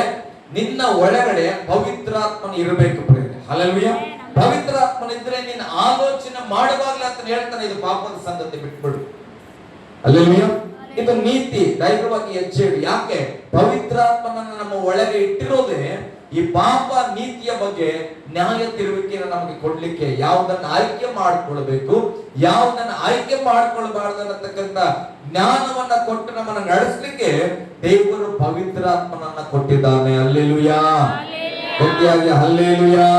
ನಿನ್ನ ಒಳಗಡೆ ಪವಿತ್ರಾತ್ಮನ ಇರಬೇಕು. ಹಲ್ಲೆಲೂಯಾ. ಪವಿತ್ರಾತ್ಮನಿದ್ರೆ ನಿನ್ನ ಆಲೋಚನೆ ಮಾಡುವಾಗಲೇ ಅಂತ ಹೇಳ್ತಾನೆ, ಇದು ಪಾಪದ ಸಂಗತಿ ಬಿಟ್ಬಿಡು. ಹಲ್ಲೆಲೂಯಾ. ಇದು ನೀತಿ ದೈವವಾಗಿ ಹೆಜ್ಜೆ ಇಡು. ಯಾಕೆ? ಪವಿತ್ರಾತ್ಮನನ್ನು ನಮ್ಮ ಒಳಗೆ ಇಟ್ಟಿರೋದೇ ಈ ಪಾಪ ನೀತಿಯ ಬಗ್ಗೆ ನ್ಯಾಯ ತಿರುವಿಕೆಯನ್ನು ನಮಗೆ ಕೊಡ್ಲಿಕ್ಕೆ. ಯಾವುದನ್ನ ಆಯ್ಕೆ ಮಾಡಿಕೊಳ್ಬೇಕು, ಯಾವುದನ್ನ ಆಯ್ಕೆ ಮಾಡಿಕೊಳ್ಬಾರ್ದು ಅನ್ನತಕ್ಕಂಥ ಜ್ಞಾನವನ್ನ ಕೊಟ್ಟು ನಮ್ಮನ್ನು ನಡೆಸಲಿಕ್ಕೆ ದೇವರು ಪವಿತ್ರಾತ್ಮನನ್ನ ಕೊಟ್ಟಿದ್ದಾನೆ. ಹಲ್ಲೆಲೂಯಾ. ಗಟ್ಟಿಯಾಗಿ ಹಲ್ಲೆಲೂಯಾ.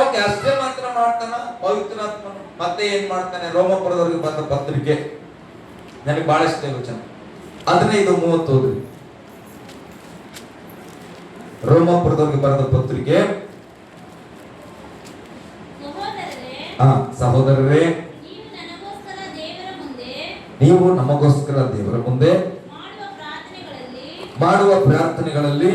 ಓಕೆ, ಅಷ್ಟೇ ಮಾತ್ರ ಮಾಡ್ತಾನ ಪವಿತ್ರಾತ್ಮನು. ಮತ್ತೆ ಏನ್ ಮಾಡ್ತಾನೆ? ರೋಮಪುರದವರಿಗೆ ಬಂದ ಪತ್ರಿಕೆ ನನಗೆ ಬಹಳ ಇಷ್ಟ ವಚನ, 15:30 ಓದ್ರಿ. ರೋಮಪುರದವರಿಗೆ ಬರೆದ ಪತ್ರಿಕೆ. ಸಹೋದರರೇ, ನೀವು ನಮಗೋಸ್ಕರ ದೇವರ ಮುಂದೆ ಮಾಡುವ ಪ್ರಾರ್ಥನೆಗಳಲ್ಲಿ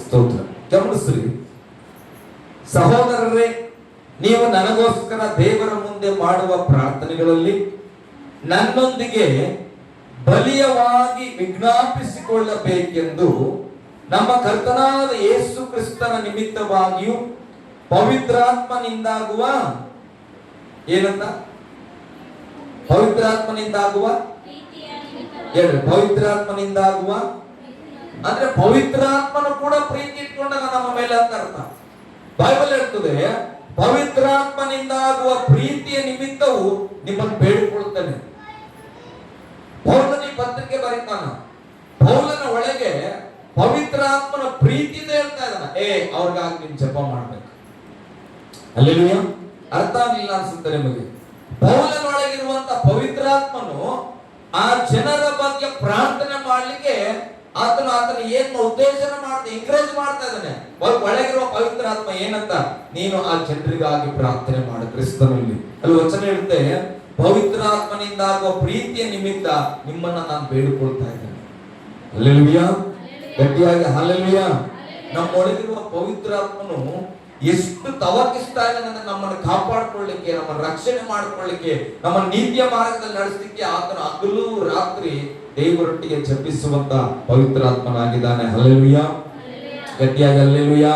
ಸ್ತೋತ್ರ. ಗಮನಿಸ್ರಿ, ಸಹೋದರರೇ, ನೀವು ನನಗೋಸ್ಕರ ದೇವರ ಮುಂದೆ ಮಾಡುವ ಪ್ರಾರ್ಥನೆಗಳಲ್ಲಿ ನನ್ನೊಂದಿಗೆ ಬಲಿಯವಾಗಿ ವಿಜ್ಞಾಪಿಸಿಕೊಳ್ಳಬೇಕೆಂದು ನಮ್ಮ ಕರ್ತನಾದ ಯೇಸು ಕ್ರಿಸ್ತನ ನಿಮಿತ್ತವಾಗಿಯೂ ಪವಿತ್ರಾತ್ಮನಿಂದಾಗುವ ಏನಂತ? ಪವಿತ್ರಾತ್ಮನಿಂದಾಗುವ ಹೇಳ್ರಿ, ಪವಿತ್ರಾತ್ಮನಿಂದಾಗುವ ಅಂದ್ರೆ ಪವಿತ್ರಾತ್ಮನು ಕೂಡ ಪ್ರೀತಿ ಇಟ್ಕೊಂಡಾಗ ನಮ್ಮ ಮೇಲೆ ಅಂತ ಅರ್ಥ. ಬೈಬಲ್ ಹೇಳ್ತದೆ, ಪವಿತ್ರಾತ್ಮನಿಂದಾಗುವ ಪ್ರೀತಿಯ ನಿಮಿತ್ತವು ನಿಮ್ಮನ್ನು ಬೇಡಿಕೊಳ್ಳುತ್ತಾನೆ. ಪೌಲನ ಈ ಪತ್ರಿಕೆ ಬರೀತಾನ, ಪೌಲನ ಒಳಗೆ ಪವಿತ್ರಾತ್ಮನ ಪ್ರೀತಿಯಿಂದ ಹೇಳ್ತಾ ಇದ್ದಾನ, ಅವ್ರಿಗಾಗಿ ನೀನ್ ಜಪ ಮಾಡ್ಬೇಕು. ಹಲ್ಲೆಲೂಯಾ. ಅರ್ಥ ಆಗಲಿಲ್ಲ ಅನ್ಸುತ್ತೆ ನಿಮಗೆ. ಪೌಲನೊಳಗಿರುವಂತ ಪವಿತ್ರಾತ್ಮನು ಆ ಜನರ ಬಗ್ಗೆ ಪ್ರಾರ್ಥನೆ ಮಾಡ್ಲಿಕ್ಕೆ ಆತನ ಏನ್ ಉದ್ದೇಶನ ಮಾಡ್ತಾ ಎಂಕರೇಜ್ ಮಾಡ್ತಾ ಇದ್ದಾನೆ. ಒಳಗಿರುವ ಪವಿತ್ರಾತ್ಮ ಏನಂತ? ನೀನು ಆ ಜನರಿಗಾಗಿ ಪ್ರಾರ್ಥನೆ ಮಾಡು ಕ್ರಿಸ್ತನಲ್ಲಿ. ಅಲ್ಲಿ ವಚನ ಹೇಳುತ್ತೆ, ಪವಿತ್ರಾತ್ಮನಿಂದಾಗುವ ಪ್ರೀತಿಯ ನಿಮಿತ್ತ ನಿಮ್ಮನ್ನ ನಾನು ಬೇಡಿಕೊಳ್ತಾ ಇದ್ದೇನೆ. ಹಲ್ಲೆಲೂಯಾ. ಗಟ್ಟಿಯಾಗಿ ಹಲ್ಲೆಲೂಯಾ. ನಮ್ಮೊಳಗಿರುವ ಪವಿತ್ರಾತ್ಮನು ಎಷ್ಟು ತವಕಿಸ್ತಾ ಇದ್ದಾನೆ ನಮ್ಮನ್ನು ಕಾಪಾಡ್ಕೊಳ್ಳಿಕ್ಕೆ, ನಮ್ಮನ್ನು ರಕ್ಷಣೆ ಮಾಡ್ಕೊಳ್ಳಿಕ್ಕೆ, ನಮ್ಮ ನೀತಿಯ ಮಾರ್ಗದಲ್ಲಿ ನಡೆಸಲಿಕ್ಕೆ ಆತನ ಹಗಲು ರಾತ್ರಿ ದೇವರೊಟ್ಟಿಗೆ ಜಪಿಸುವಂತ ಪವಿತ್ರಾತ್ಮನಾಗಿದ್ದಾನೆ. ಹಲ್ಲೆಲೂಯಾ. ಗಟ್ಟಿಯಾಗಿ ಹಲ್ಲೆಲೂಯಾ.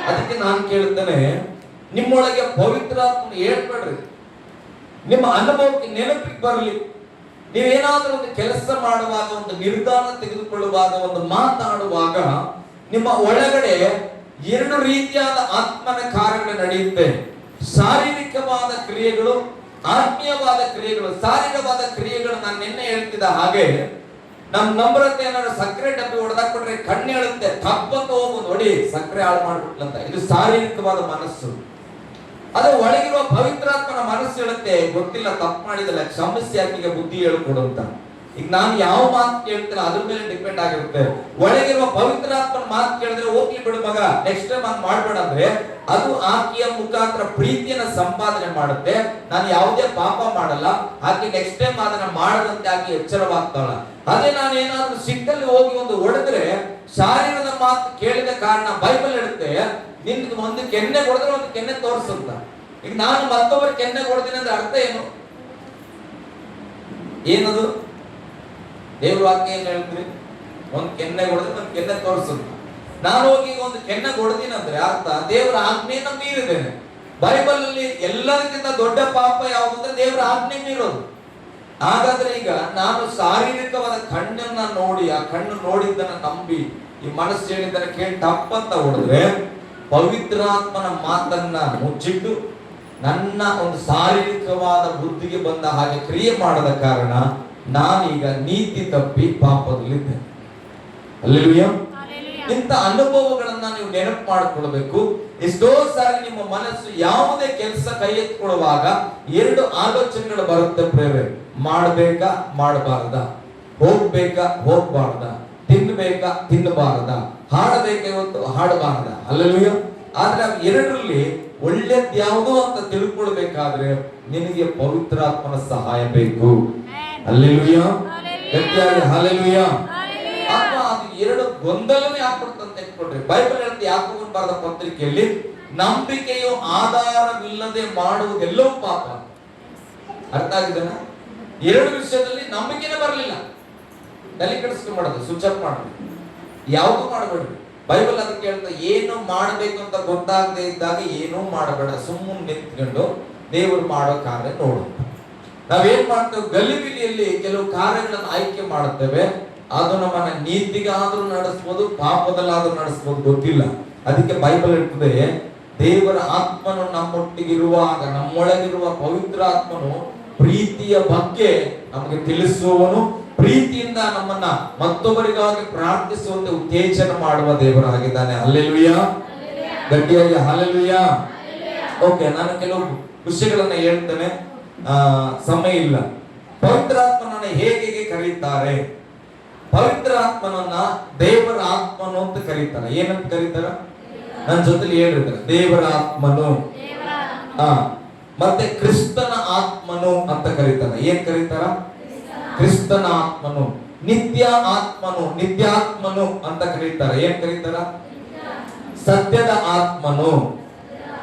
ಅದಕ್ಕೆ ನಾನು ಕೇಳ್ತೇನೆ, ನಿಮ್ಮೊಳಗೆ ಪವಿತ್ರಾತ್ಮನ ಹೇಳ್ಬೇಡ್ರಿ. ನಿಮ್ಮ ಅನುಭವಕ್ಕೆ ನೆನಪಿಗೆ ಬರಲಿ. ನೀವೇನಾದ್ರೂ ಒಂದು ಕೆಲಸ ಮಾಡುವಾಗ, ಒಂದು ನಿರ್ಧಾರ ತೆಗೆದುಕೊಳ್ಳುವಾಗ, ಒಂದು ಮಾತಾಡುವಾಗ ನಿಮ್ಮ ಒಳಗಡೆ 2 ರೀತಿಯಾದ ಆತ್ಮನ ಕಾರ್ಯಗಳು ನಡೆಯುತ್ತೆ. ಶಾರೀರಿಕವಾದ ಕ್ರಿಯೆಗಳು, ಆತ್ಮೀಯವಾದ ಕ್ರಿಯೆಗಳು. ಶಾರೀರಿಕವಾದ ಕ್ರಿಯೆಗಳು ನಾನು ನಿನ್ನೆ ಹೇಳ್ತಿದ್ದ ಹಾಗೆ, ನಮ್ ನಮ್ರತೆ ಏನಾದ್ರು ಸಕ್ಕರೆ ಡಬ್ಬಿ ಹೊಡೆದಾಕ್ಬಿಟ್ರೆ ಕಣ್ಣು ಹೇಳುತ್ತೆ, ಕಪ್ಪಂತ ಹೋಗು ನೋಡಿ ಸಕ್ಕರೆ ಹಾಳು ಮಾಡ್ಬಿಟ್ಲಂತ. ಇದು ಶಾರೀರಿಕವಾದ ಮನಸ್ಸು. ಅದು ಒಳಗಿರುವ ಪವಿತ್ರಾತ್ಮನ ಮನಸ್ಸು ಹೇಳುತ್ತೆ, ಗೊತ್ತಿಲ್ಲ, ತಪ್ಪು ಮಾಡಿದಲ್ಲ, ಕ್ಷಮಿಸಿ ಆಕೆಗೆ ಬುದ್ಧಿ ಹೇಳ್ಕೊಡು ಅಂತ. ಈಗ ನಾನು ಯಾವ ಮಾತು ಕೇಳ್ತೀನಿ ಅದ್ರ ಮೇಲೆ ಡಿಪೆಂಡ್ ಆಗಿರುತ್ತೆ. ಒಳಗಿರುವ ಪವಿತ್ರಾತ್ಮನ ಮಾತು ಕೇಳಿದ್ರೆ ಹೋಗ್ಲಿ ಬಿಡು ಮಗ, ನೆಕ್ಸ್ಟ್ ಟೈಮ್ ಹಂಗ್ ಮಾಡ್ಬೇಡ ಅಂದ್ರೆ ಅದು ಆಕೆಯ ಮುಖಾಂತರ ಪ್ರೀತಿಯನ್ನ ಸಂಪಾದನೆ ಮಾಡುತ್ತೆ. ನಾನು ಯಾವುದೇ ಪಾಪ ಮಾಡಲ್ಲ, ಆಕೆ ನೆಕ್ಸ್ಟ್ ಟೈಮ್ ಅದನ್ನ ಮಾಡದಂತೆ ಆಕೆ ಎಚ್ಚರವಾಗ್ತಾಳ. ಅದೇ ನಾನು ಏನಾದ್ರೂ ಸಿಕ್ಕಲ್ಲಿ ಹೋಗಿ ಒಂದು ಹೊಡೆದ್ರೆ ಶಾರೀರದ ಮಾತು ಕೇಳಿದ ಕಾರಣ ಬೈಬಲ್ ಹೇಳುತ್ತೆ, ನಿನ್ ಒಂದು ಕೆನ್ನೆ ಕೊಡಿದ್ರೆ ಒಂದು ಕೆನ್ನೆ ತೋರಿಸುತ್ತ. ಈಗ ನಾನು ಮತ್ತೊಬ್ಬರ ಕೆನ್ನೆ ಕೊಡ್ತೀನಿ ಅಂದ್ರೆ ಅರ್ಥ ಏನು? ಏನದು? ದೇವ್ರ ವಾಕ್ಯ ಏನ್ ಹೇಳ್ತೀರಿ? ಒಂದ್ ಕೆನ್ನೆ ಕೊಡಿದ್ರೆ ಒಂದ್ ಕೆನ್ನೆ ತೋರಿಸುತ್ತ. ನಾನು ಹೋಗಿ ಒಂದು ಕೆನ್ನೆ ಕೊಡ್ತೀನಿ ಅಂದ್ರೆ ಅರ್ಥ ದೇವರ ಆಜ್ಞೆಯನ್ನ ಮೀರಿದ್ದೇನೆ. ಬೈಬಲ್ ಅಲ್ಲಿ ಎಲ್ಲದಕ್ಕಿಂತ ದೊಡ್ಡ ಪಾಪ ಯಾವುದು ಅಂದ್ರೆ ದೇವರ ಆಜ್ಞೆ ಮೀರೋದು. ಹಾಗಾದ್ರೆ ಈಗ ನಾನು ಶಾರೀರಿಕವಾದ ಕಣ್ಣನ್ನ ನೋಡಿ, ಆ ಕಣ್ಣು ನೋಡಿದ್ದನ್ನ ನಂಬಿ ಈ ಮನಸ್ಸು ಹೇಳಿದ್ದನ್ನು ಕೇಳಿ ತಪ್ಪಂತ ಹೊಡೆದ್ರೆ ಪವಿತ್ರಾತ್ಮನ ಮಾತನ್ನ ಮುಚ್ಚಿಟ್ಟು ನನ್ನ ಒಂದು ಶಾರೀರಿಕವಾದ ಬುದ್ಧಿಗೆ ಬಂದ ಹಾಗೆ ಕ್ರಿಯೆ ಮಾಡದ ಕಾರಣ ನಾನೀಗ ನೀತಿ ತಪ್ಪಿ ಪಾಪದಲ್ಲಿದ್ದೇನೆ. ಹಲ್ಲೆಲೂಯಾ. ಇಂಥ ಅನುಭವಗಳನ್ನ ನೀವು ನೆನಪು ಮಾಡಿಕೊಳ್ಬೇಕು. ಎಷ್ಟೋ ಸಾರಿ ನಿಮ್ಮ ಮನಸ್ಸು ಯಾವುದೇ ಕೆಲಸ ಕೈ ಎತ್ಕೊಳ್ಳುವಾಗ ಎರಡು ಆಲೋಚನೆಗಳು ಬರುತ್ತೆ ಪ್ರೇರೆ. ಮಾಡಬೇಕಾ ಮಾಡಬಾರ್ದ, ಹೋಗ್ಬೇಕಾ ಹೋಗ್ಬಾರ್ದ, ತಿನ್ಬೇಕಾ ತಿನ್ನಬಾರ್ದ, ಹಾಡಬೇಕಾ ಇವತ್ತು ಹಾಡಬಾರ್ದ. ಹಲ್ಲೆಲೂಯಾ. ಆದ್ರೆ ಎರಡರಲ್ಲಿ ಒಳ್ಳೆದ್ ಯಾವುದು ಅಂತ ತಿಳ್ಕೊಳ್ಬೇಕಾದ್ರೆ ನಿನಗೆ ಪವಿತ್ರಾತ್ಮನ ಸಹಾಯ ಬೇಕು. ಹಲ್ಲೆಲೂಯಾ. ಗಟ್ಟಿಯಾಗಿ ಹಲ್ಲೆಲೂಯಾ. ಅಥವಾ ಅದು ಎರಡು ಗೊಂದಲನೇ ಆಗ್ಬಿಡುತ್ತಂತ ಇಟ್ಕೊಳ್ರಿ. ಬೈಬಲ್ ಹೇಳುತ್ತೆ ಯಾಕೋಬನ ಬರೆದ ಪತ್ರಿಕೆಯಲ್ಲಿ ನಂಬಿಕೆಯು ಆಧಾರವಿಲ್ಲದೆ ಮಾಡುವುದೆಲ್ಲವೂ ಪಾಪ. ಅರ್ಥ ಆಗಿದೆನ? ಎರಡು ವಿಷಯದಲ್ಲಿ ನಂಬಿಕೆನೇ ಬರಲಿಲ್ಲ, ತಲೆ ಕೆಡಿಸ್ಕೊಂಡ್ಬಿಡೋದು, ಸ್ವಿಚ್ ಆಫ್ ಮಾಡೋದು, ಯಾವುದು ಮಾಡಬೇಡ್ರಿ. ಬೈಬಲ್ ಅದಕ್ಕೆ ಹೇಳ್ತಾ ಏನು ಮಾಡಬೇಕು ಅಂತ ಗೊತ್ತಾಗದೆ ಇದ್ದಾಗ ಏನೂ ಮಾಡಬೇಡ, ಸುಮ್ಮನೆ ನಿಂತ್ಕೊಂಡು ದೇವರು ಮಾಡೋ ಕಾರ್ಯ ನೋಡು. ನಾವೇನ್ ಮಾಡ್ತೇವೆ, ಗಲಿಬಿಲಿಯಲ್ಲಿ ಕೆಲವು ಕಾರ್ಯಗಳನ್ನು ಆಯ್ಕೆ ಮಾಡುತ್ತೇವೆ. ಅದು ನಮ್ಮನ್ನ ನೀತಿಗಾದ್ರೂ ನಡೆಸ್ಬೋದು, ಪಾಪದಲ್ಲಾದ್ರೂ ನಡೆಸ್ಬೋದು, ಗೊತ್ತಿಲ್ಲ. ಅದಕ್ಕೆ ಬೈಬಲ್ ಹೇಳ್ತದೆ ದೇವರ ಆತ್ಮನು ನಮ್ಮೊಟ್ಟಿಗಿರುವಾಗ ನಮ್ಮೊಳಗಿರುವ ಪವಿತ್ರ ಆತ್ಮನು ಪ್ರೀತಿಯ ಬಗ್ಗೆ ನಮಗೆ ತಿಳಿಸುವವನು, ಪ್ರೀತಿಯಿಂದ ನಮ್ಮನ್ನ ಮತ್ತೊಬ್ಬರಿಗಾಗಿ ಪ್ರಾರ್ಥಿಸುವಂತೆ ಉತ್ತೇಜನ ಮಾಡುವ ದೇವರಾಗಿದ್ದಾನೆ. ಹಲ್ಲೆಲೂಯಾ. ಗಟ್ಟಿಯಾಗಿ ಹಲ್ಲೆಲೂಯಾ. ಓಕೆ, ನಾನು ಕೆಲವು ವಿಷಯಗಳನ್ನ ಹೇಳ್ತೇನೆ, ಸಮಯ ಇಲ್ಲ. ಪವಿತ್ರಾತ್ಮನನ್ನ ಹೇಗೆ ಕರೀತಾರೆ? ಪವಿತ್ರಾತ್ಮನನ್ನ ದೇವರ ಆತ್ಮನು ಅಂತ ಕರೀತಾರೆ. ಏನಂತ ಕರೀತಾರ? ನನ್ನ ಜೊತೆಲಿ ಹೇಳಿರ್ತಾರೆ, ದೇವರ ಆತ್ಮನು. ಮತ್ತೆ ಕ್ರಿಸ್ತನ ಆತ್ಮನು ಅಂತ ಕರೀತಾರ. ಏನ್ ಕರೀತಾರ? ಕ್ರಿಸ್ತನ ಆತ್ಮನು. ನಿತ್ಯ ಆತ್ಮನು, ನಿತ್ಯಾತ್ಮನು ಅಂತ ಕರೀತಾರ. ಏನ್ ಕರೀತಾರ? ಸತ್ಯದ ಆತ್ಮನು.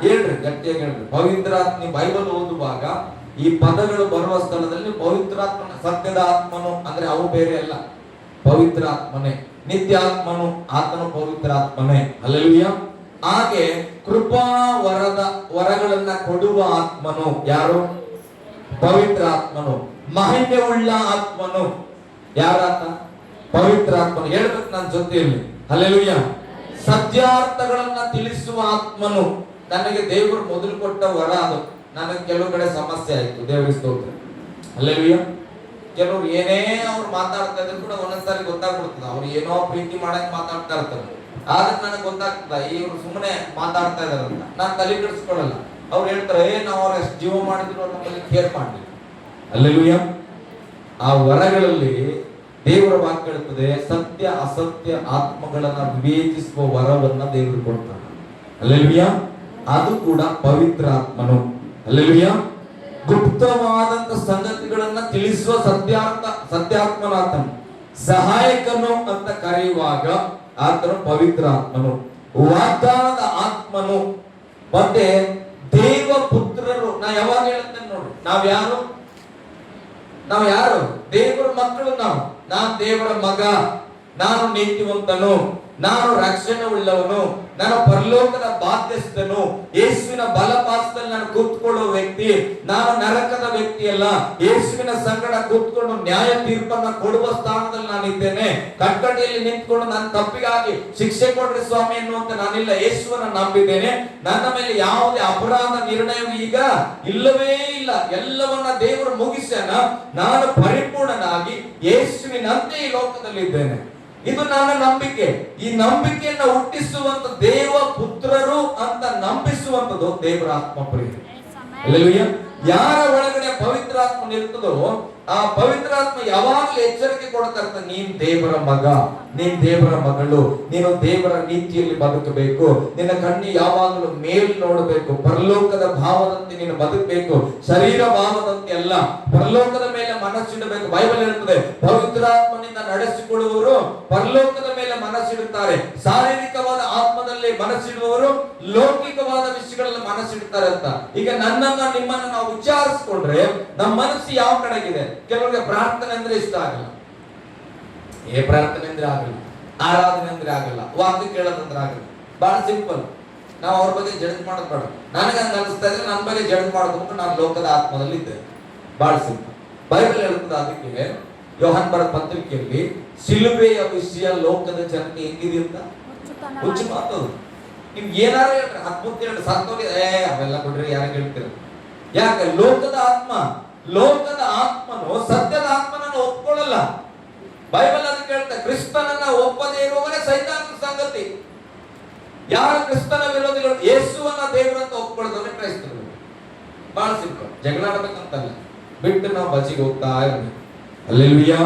ಹೇಳ್ರಿ, ಗಟ್ಟಿಯಾಗಿ ಹೇಳ್ರಿ. ಪವಿತ್ರಾತ್ಮ ಬೈಬಲ್ ಓದುವಾಗ ಈ ಪದಗಳು ಬರುವ ಸ್ಥಳದಲ್ಲಿ ಪವಿತ್ರಾತ್ಮನ, ಸತ್ಯದ ಆತ್ಮನು ಅಂದ್ರೆ ಅವು ಬೇರೆ ಅಲ್ಲ, ಪವಿತ್ರಾತ್ಮನೇ. ನಿತ್ಯಾತ್ಮನು ಆತನು ಪವಿತ್ರಾತ್ಮನೇ. ಹಲ್ಲೆಲೂಯಾ. ಹಾಗೆ ಕೃಪಾ ವರಗಳನ್ನ ಕೊಡುವ ಆತ್ಮನು ಯಾರು? ಪವಿತ್ರಾತ್ಮನು. ಮಹಿಮೆ ಉಳ್ಳ ಆತ್ಮನು ಯಾರಾತ? ಪವಿತ್ರಾತ್ಮನು. ಹೇಳ್ಬೇಕು ನನ್ನ ಜೊತೆಯಲ್ಲಿ. ಹಲ್ಲೆಲೂಯಾ. ಸತ್ಯಾರ್ಥಗಳನ್ನ ತಿಳಿಸುವ ಆತ್ಮನು. ನನಗೆ ದೇವರು ಮೊದಲು ಕೊಟ್ಟ ವರ ಅದು. ನನಗೆ ಕೆಲವು ಕಡೆ ಸಮಸ್ಯೆ ಆಯ್ತು, ದೇವರಿಗೆ ಸ್ತೋತ್ರ. ಹಲ್ಲೆಲೂಯಾ. ಕೆಲವ್ರು ಏನೇ ಅವ್ರು ಮಾತಾಡ್ತಾ ಇದ್ರು ಕೂಡ ಒಂದೊಂದ್ಸಾರಿ ಗೊತ್ತಾಗ್ಬಿಡ್ತದ, ಅವ್ರು ಏನೋ ಪ್ರೀತಿ ಮಾಡಕ್ ಮಾತಾಡ್ತಾ ಇರ್ತಾರೆ. ಆದ್ರೆ ನನಗೆ ಗೊತ್ತಾಗ್ತದ ಇವ್ರು ಸುಮ್ಮನೆ ಮಾತಾಡ್ತಾ ಇದಾರೆ ಅಂತ. ನಾನು ತಲೆ ಕೆಡಿಸ್ಕೊಳ್ಳಲ್ಲ. ಅವ್ರು ಹೇಳ್ತಾರೆ, ನಾವು ಅವ್ರ ಎಷ್ಟು ಜೀವ ಮಾಡಿದ್ರು ನಮ್ಮಲ್ಲಿ ಕೇರ್ ಮಾಡಲಿಲ್ಲ. ಹಲ್ಲೆಲೂಯಾ. ಆ ವರಗಳಲ್ಲಿ ದೇವರ ವಾಕ್ಯ ಹೇಳ್ತದೆ, ಸತ್ಯ ಅಸತ್ಯ ಆತ್ಮಗಳನ್ನ ವಿವೇಚಿಸುವ ವರವನ್ನ ದೇವರು ಕೊಡ್ತಾನೆ. ಹಲ್ಲೆಲೂಯಾ. ಅದು ಕೂಡ ಪವಿತ್ರ ಆತ್ಮನು. ಹಲ್ಲೆಲೂಯಾ. ಗುಪ್ತವಾದಂತ ಸಂಗತಿಗಳನ್ನ ತಿಳಿಸುವ ಸತ್ಯಾತ್ಮನಾತನು. ಸಹಾಯಕನು ಅಂತ ಕರೆಯುವಾಗ ಆತನು ಪವಿತ್ರ ಆತ್ಮನು. ವಾಗ್ದಾನದ ಆತ್ಮನು. ಮತ್ತೆ ದೇವ ಪುತ್ರರು. ನಾ ಯಾವಾಗ ಹೇಳ್ತೇನೆ ನೋಡ್ರಿ, ನಾವು ಯಾರು? ದೇವರ ಮಕ್ಕಳು. ನಾನು ದೇವರ ಮಗ, ನಾನು ನೀತಿವಂತನು, ನಾನು ರಕ್ಷಣೆ ಉಳ್ಳವನು, ನಾನು ಪರಲೋಕದ ಬಾಧ್ಯಸ್ಥನು, ಯೇಸುವಿನ ಬಲಪಾಸದಲ್ಲಿ ನಾನು ಕೂತ್ಕೊಳ್ಳುವ ವ್ಯಕ್ತಿ. ನಾನು ನರಕದ ವ್ಯಕ್ತಿ ಅಲ್ಲ, ಯೇಸುವಿನ ಸಂಗಡ ಕೂತ್ಕೊಂಡು ನ್ಯಾಯ ತೀರ್ಪನ್ನ ಕೊಡುವ ಸ್ಥಾನದಲ್ಲಿ ನಾನಿದ್ದೇನೆ. ಕಟ್ಟಡಿಯಲ್ಲಿ ನಿಂತ್ಕೊಂಡು ನನ್ನ ತಪ್ಪಿಗಾಗಿ ಶಿಕ್ಷೆ ಕೊಡ್ರಿ ಸ್ವಾಮಿ ಎನ್ನುವಂತ ನಾನಿಲ್ಲ. ಯೇಸುವನ್ನ ನಂಬಿದ್ದೇನೆ. ನನ್ನ ಮೇಲೆ ಯಾವುದೇ ಅಪರಾಧ ನಿರ್ಣಯವು ಈಗ ಇಲ್ಲವೇ ಇಲ್ಲ. ಎಲ್ಲವನ್ನ ದೇವರು ಮುಗಿಸ್ಯಾನ. ನಾನು ಪರಿಪೂರ್ಣನಾಗಿ ಯೇಸುವಿನಂತೆ ಈ ಲೋಕದಲ್ಲಿ ಇದ್ದೇನೆ. ಇದು ನನ್ನ ನಂಬಿಕೆ. ಈ ನಂಬಿಕೆಯನ್ನ ಹುಟ್ಟಿಸುವಂತ ದೇವ ಪುತ್ರರು ಅಂತ ನಂಬಿಸುವಂತದ್ದು ದೇವರ ಆತ್ಮ ಪ್ರೇರಣೆ. ಹಲ್ಲೆಲೂಯಾ. ಯಾರ ಒಳಗಡೆ ಪವಿತ್ರಾತ್ಮ ನಿಲ್ತದೋ ಆ ಪವಿತ್ರಾತ್ಮ ಯಾವಾಗಲೂ ಎಚ್ಚರಿಕೆ ಕೊಡ್ತಾ ಇರ್ತಾನೆ, ನೀನ್ ದೇವರ ಮಗ, ನೀನ್ ದೇವರ ಮಗಳು, ನೀನು ದೇವರ ನೀತಿಯಲ್ಲಿ ಬದುಕಬೇಕು, ನಿನ್ನ ಕಣ್ಣಿ ಯಾವಾಗಲೂ ಮೇಲ್ ನೋಡಬೇಕು, ಪರಲೋಕದ ಭಾವದಂತೆ ನೀನು ಬದುಕಬೇಕು, ಶರೀರ ಭಾವದಂತೆ ಅಲ್ಲ, ಪರಲೋಕದ ಮೇಲೆ ಮನಸ್ಸಿಡಬೇಕು. ಬೈಬಲ್ ಹೇಳ್ತದೆ, ಪವಿತ್ರಾತ್ಮನಿಂದ ನಡೆಸಿಕೊಳ್ಳುವವರು ಪರಲೋಕದ ಮೇಲೆ ಮನಸ್ಸಿಡುತ್ತಾರೆ, ಶಾರೀರಿಕವಾದ ಆತ್ಮದಲ್ಲಿ ಮನಸ್ಸಿಡುವವರು ಲೌಕಿಕವಾದ ವಿಷಯಗಳಲ್ಲಿ ಮನಸ್ಸಿಡುತ್ತಾರೆ ಅಂತ. ಈಗ ನನ್ನನ್ನ ನಿಮ್ಮನ್ನ ನಾವು ವಿಚಾರಿಸಿಕೊಂಡ್ರೆ ನಮ್ಮ ಮನಸ್ಸು ಯಾವ ಕಡೆಗಿದೆ? ಕೆಲವರಿಗೆ ಪ್ರಾರ್ಥನೆ ಅಂದ್ರೆ ಇಷ್ಟ ಆಗಲ್ಲ, ಪ್ರಾರ್ಥನೆ ಅಂದ್ರೆ ಆಗಲ್ಲ, ಆರಾಧನೆ ಅಂದ್ರೆ ಆಗಲ್ಲ, ವಾಕ್ಯ ಕೇಳೋದಂದ್ರೆ ಆಗಲ್ಲ. ಬಹಳ ಸಿಂಪಲ್. ನಾವು ಅವ್ರ ಬಗ್ಗೆ ಜಡ್ಜ್ ಮಾಡೋದು ಬೇಡ. ನನಗೆ ಹಂಗ ಅನಿಸ್ತಾ ಇದ್ರೆ ನನ್ನ ಬಗ್ಗೆ ಜಡ್ಜ್ ಮಾಡೋದು ನಾನು ಲೋಕದ ಆತ್ಮದಲ್ಲಿ ಇದ್ದೆ. ಬಹಳ ಸಿಂಪಲ್. ಬೈಬಲ್ ಹೇಳ್ತದೆ ಅದಕ್ಕೆ ಯೋಹಾನ್ ಬರೆದ ಪತ್ರಿಕೆಯಲ್ಲಿ ಶಿಲುಬೆಯ ವಿಷಯ ಲೋಕದ ಜನಕ್ಕೆ ಹೆಂಗಿದೆ ಅಂತ ಹುಚ್ಚು ಮಾತು. ನೀವು ಏನಾರು ಹೇಳ್ರಿ, 10 ಸತ್ತೋಗಿ ಅವೆಲ್ಲ ಕೊಡ್ರಿ, ಯಾರು ಹೇಳ್ತೀರ? ಯಾಕೆ? ಲೋಕದ ಆತ್ಮನು ಸತ್ಯದ ಆತ್ಮನನ್ನು ಒಪ್ಕೊಳ್ಳಲ್ಲ. ಬೈಬಲ್ ಅದಕ್ಕೆ ಹೇಳ್ತಾ, ಕ್ರಿಸ್ತನನ್ನ ಒಪ್ಪದೇ ಇರುವವರೇ ಸೈತಾನನ ಸಂಗತಿ. ಯಾರು ಕ್ರಿಸ್ತನ ವಿರೋಧಿಗಳು ಯೇಸುವನ್ನ ದೇವರಂತ ಒಪ್ಕೊಳ್ಳೋದ್ರೆ ಕ್ರೈಸ್ತರು. ಬಹಳ ಸಿಂಪಲ್, ಜಗಳ ಆಡ್ಬೇಕಂತಲ್ಲ, ಬಿಟ್ಟು ನಾವು ಬಚ್ಚಿಗೆ ಹೋಗ್ತಾ ಇರ್ಬೇಕು. ಹಲ್ಲೆಲೂಯಾ,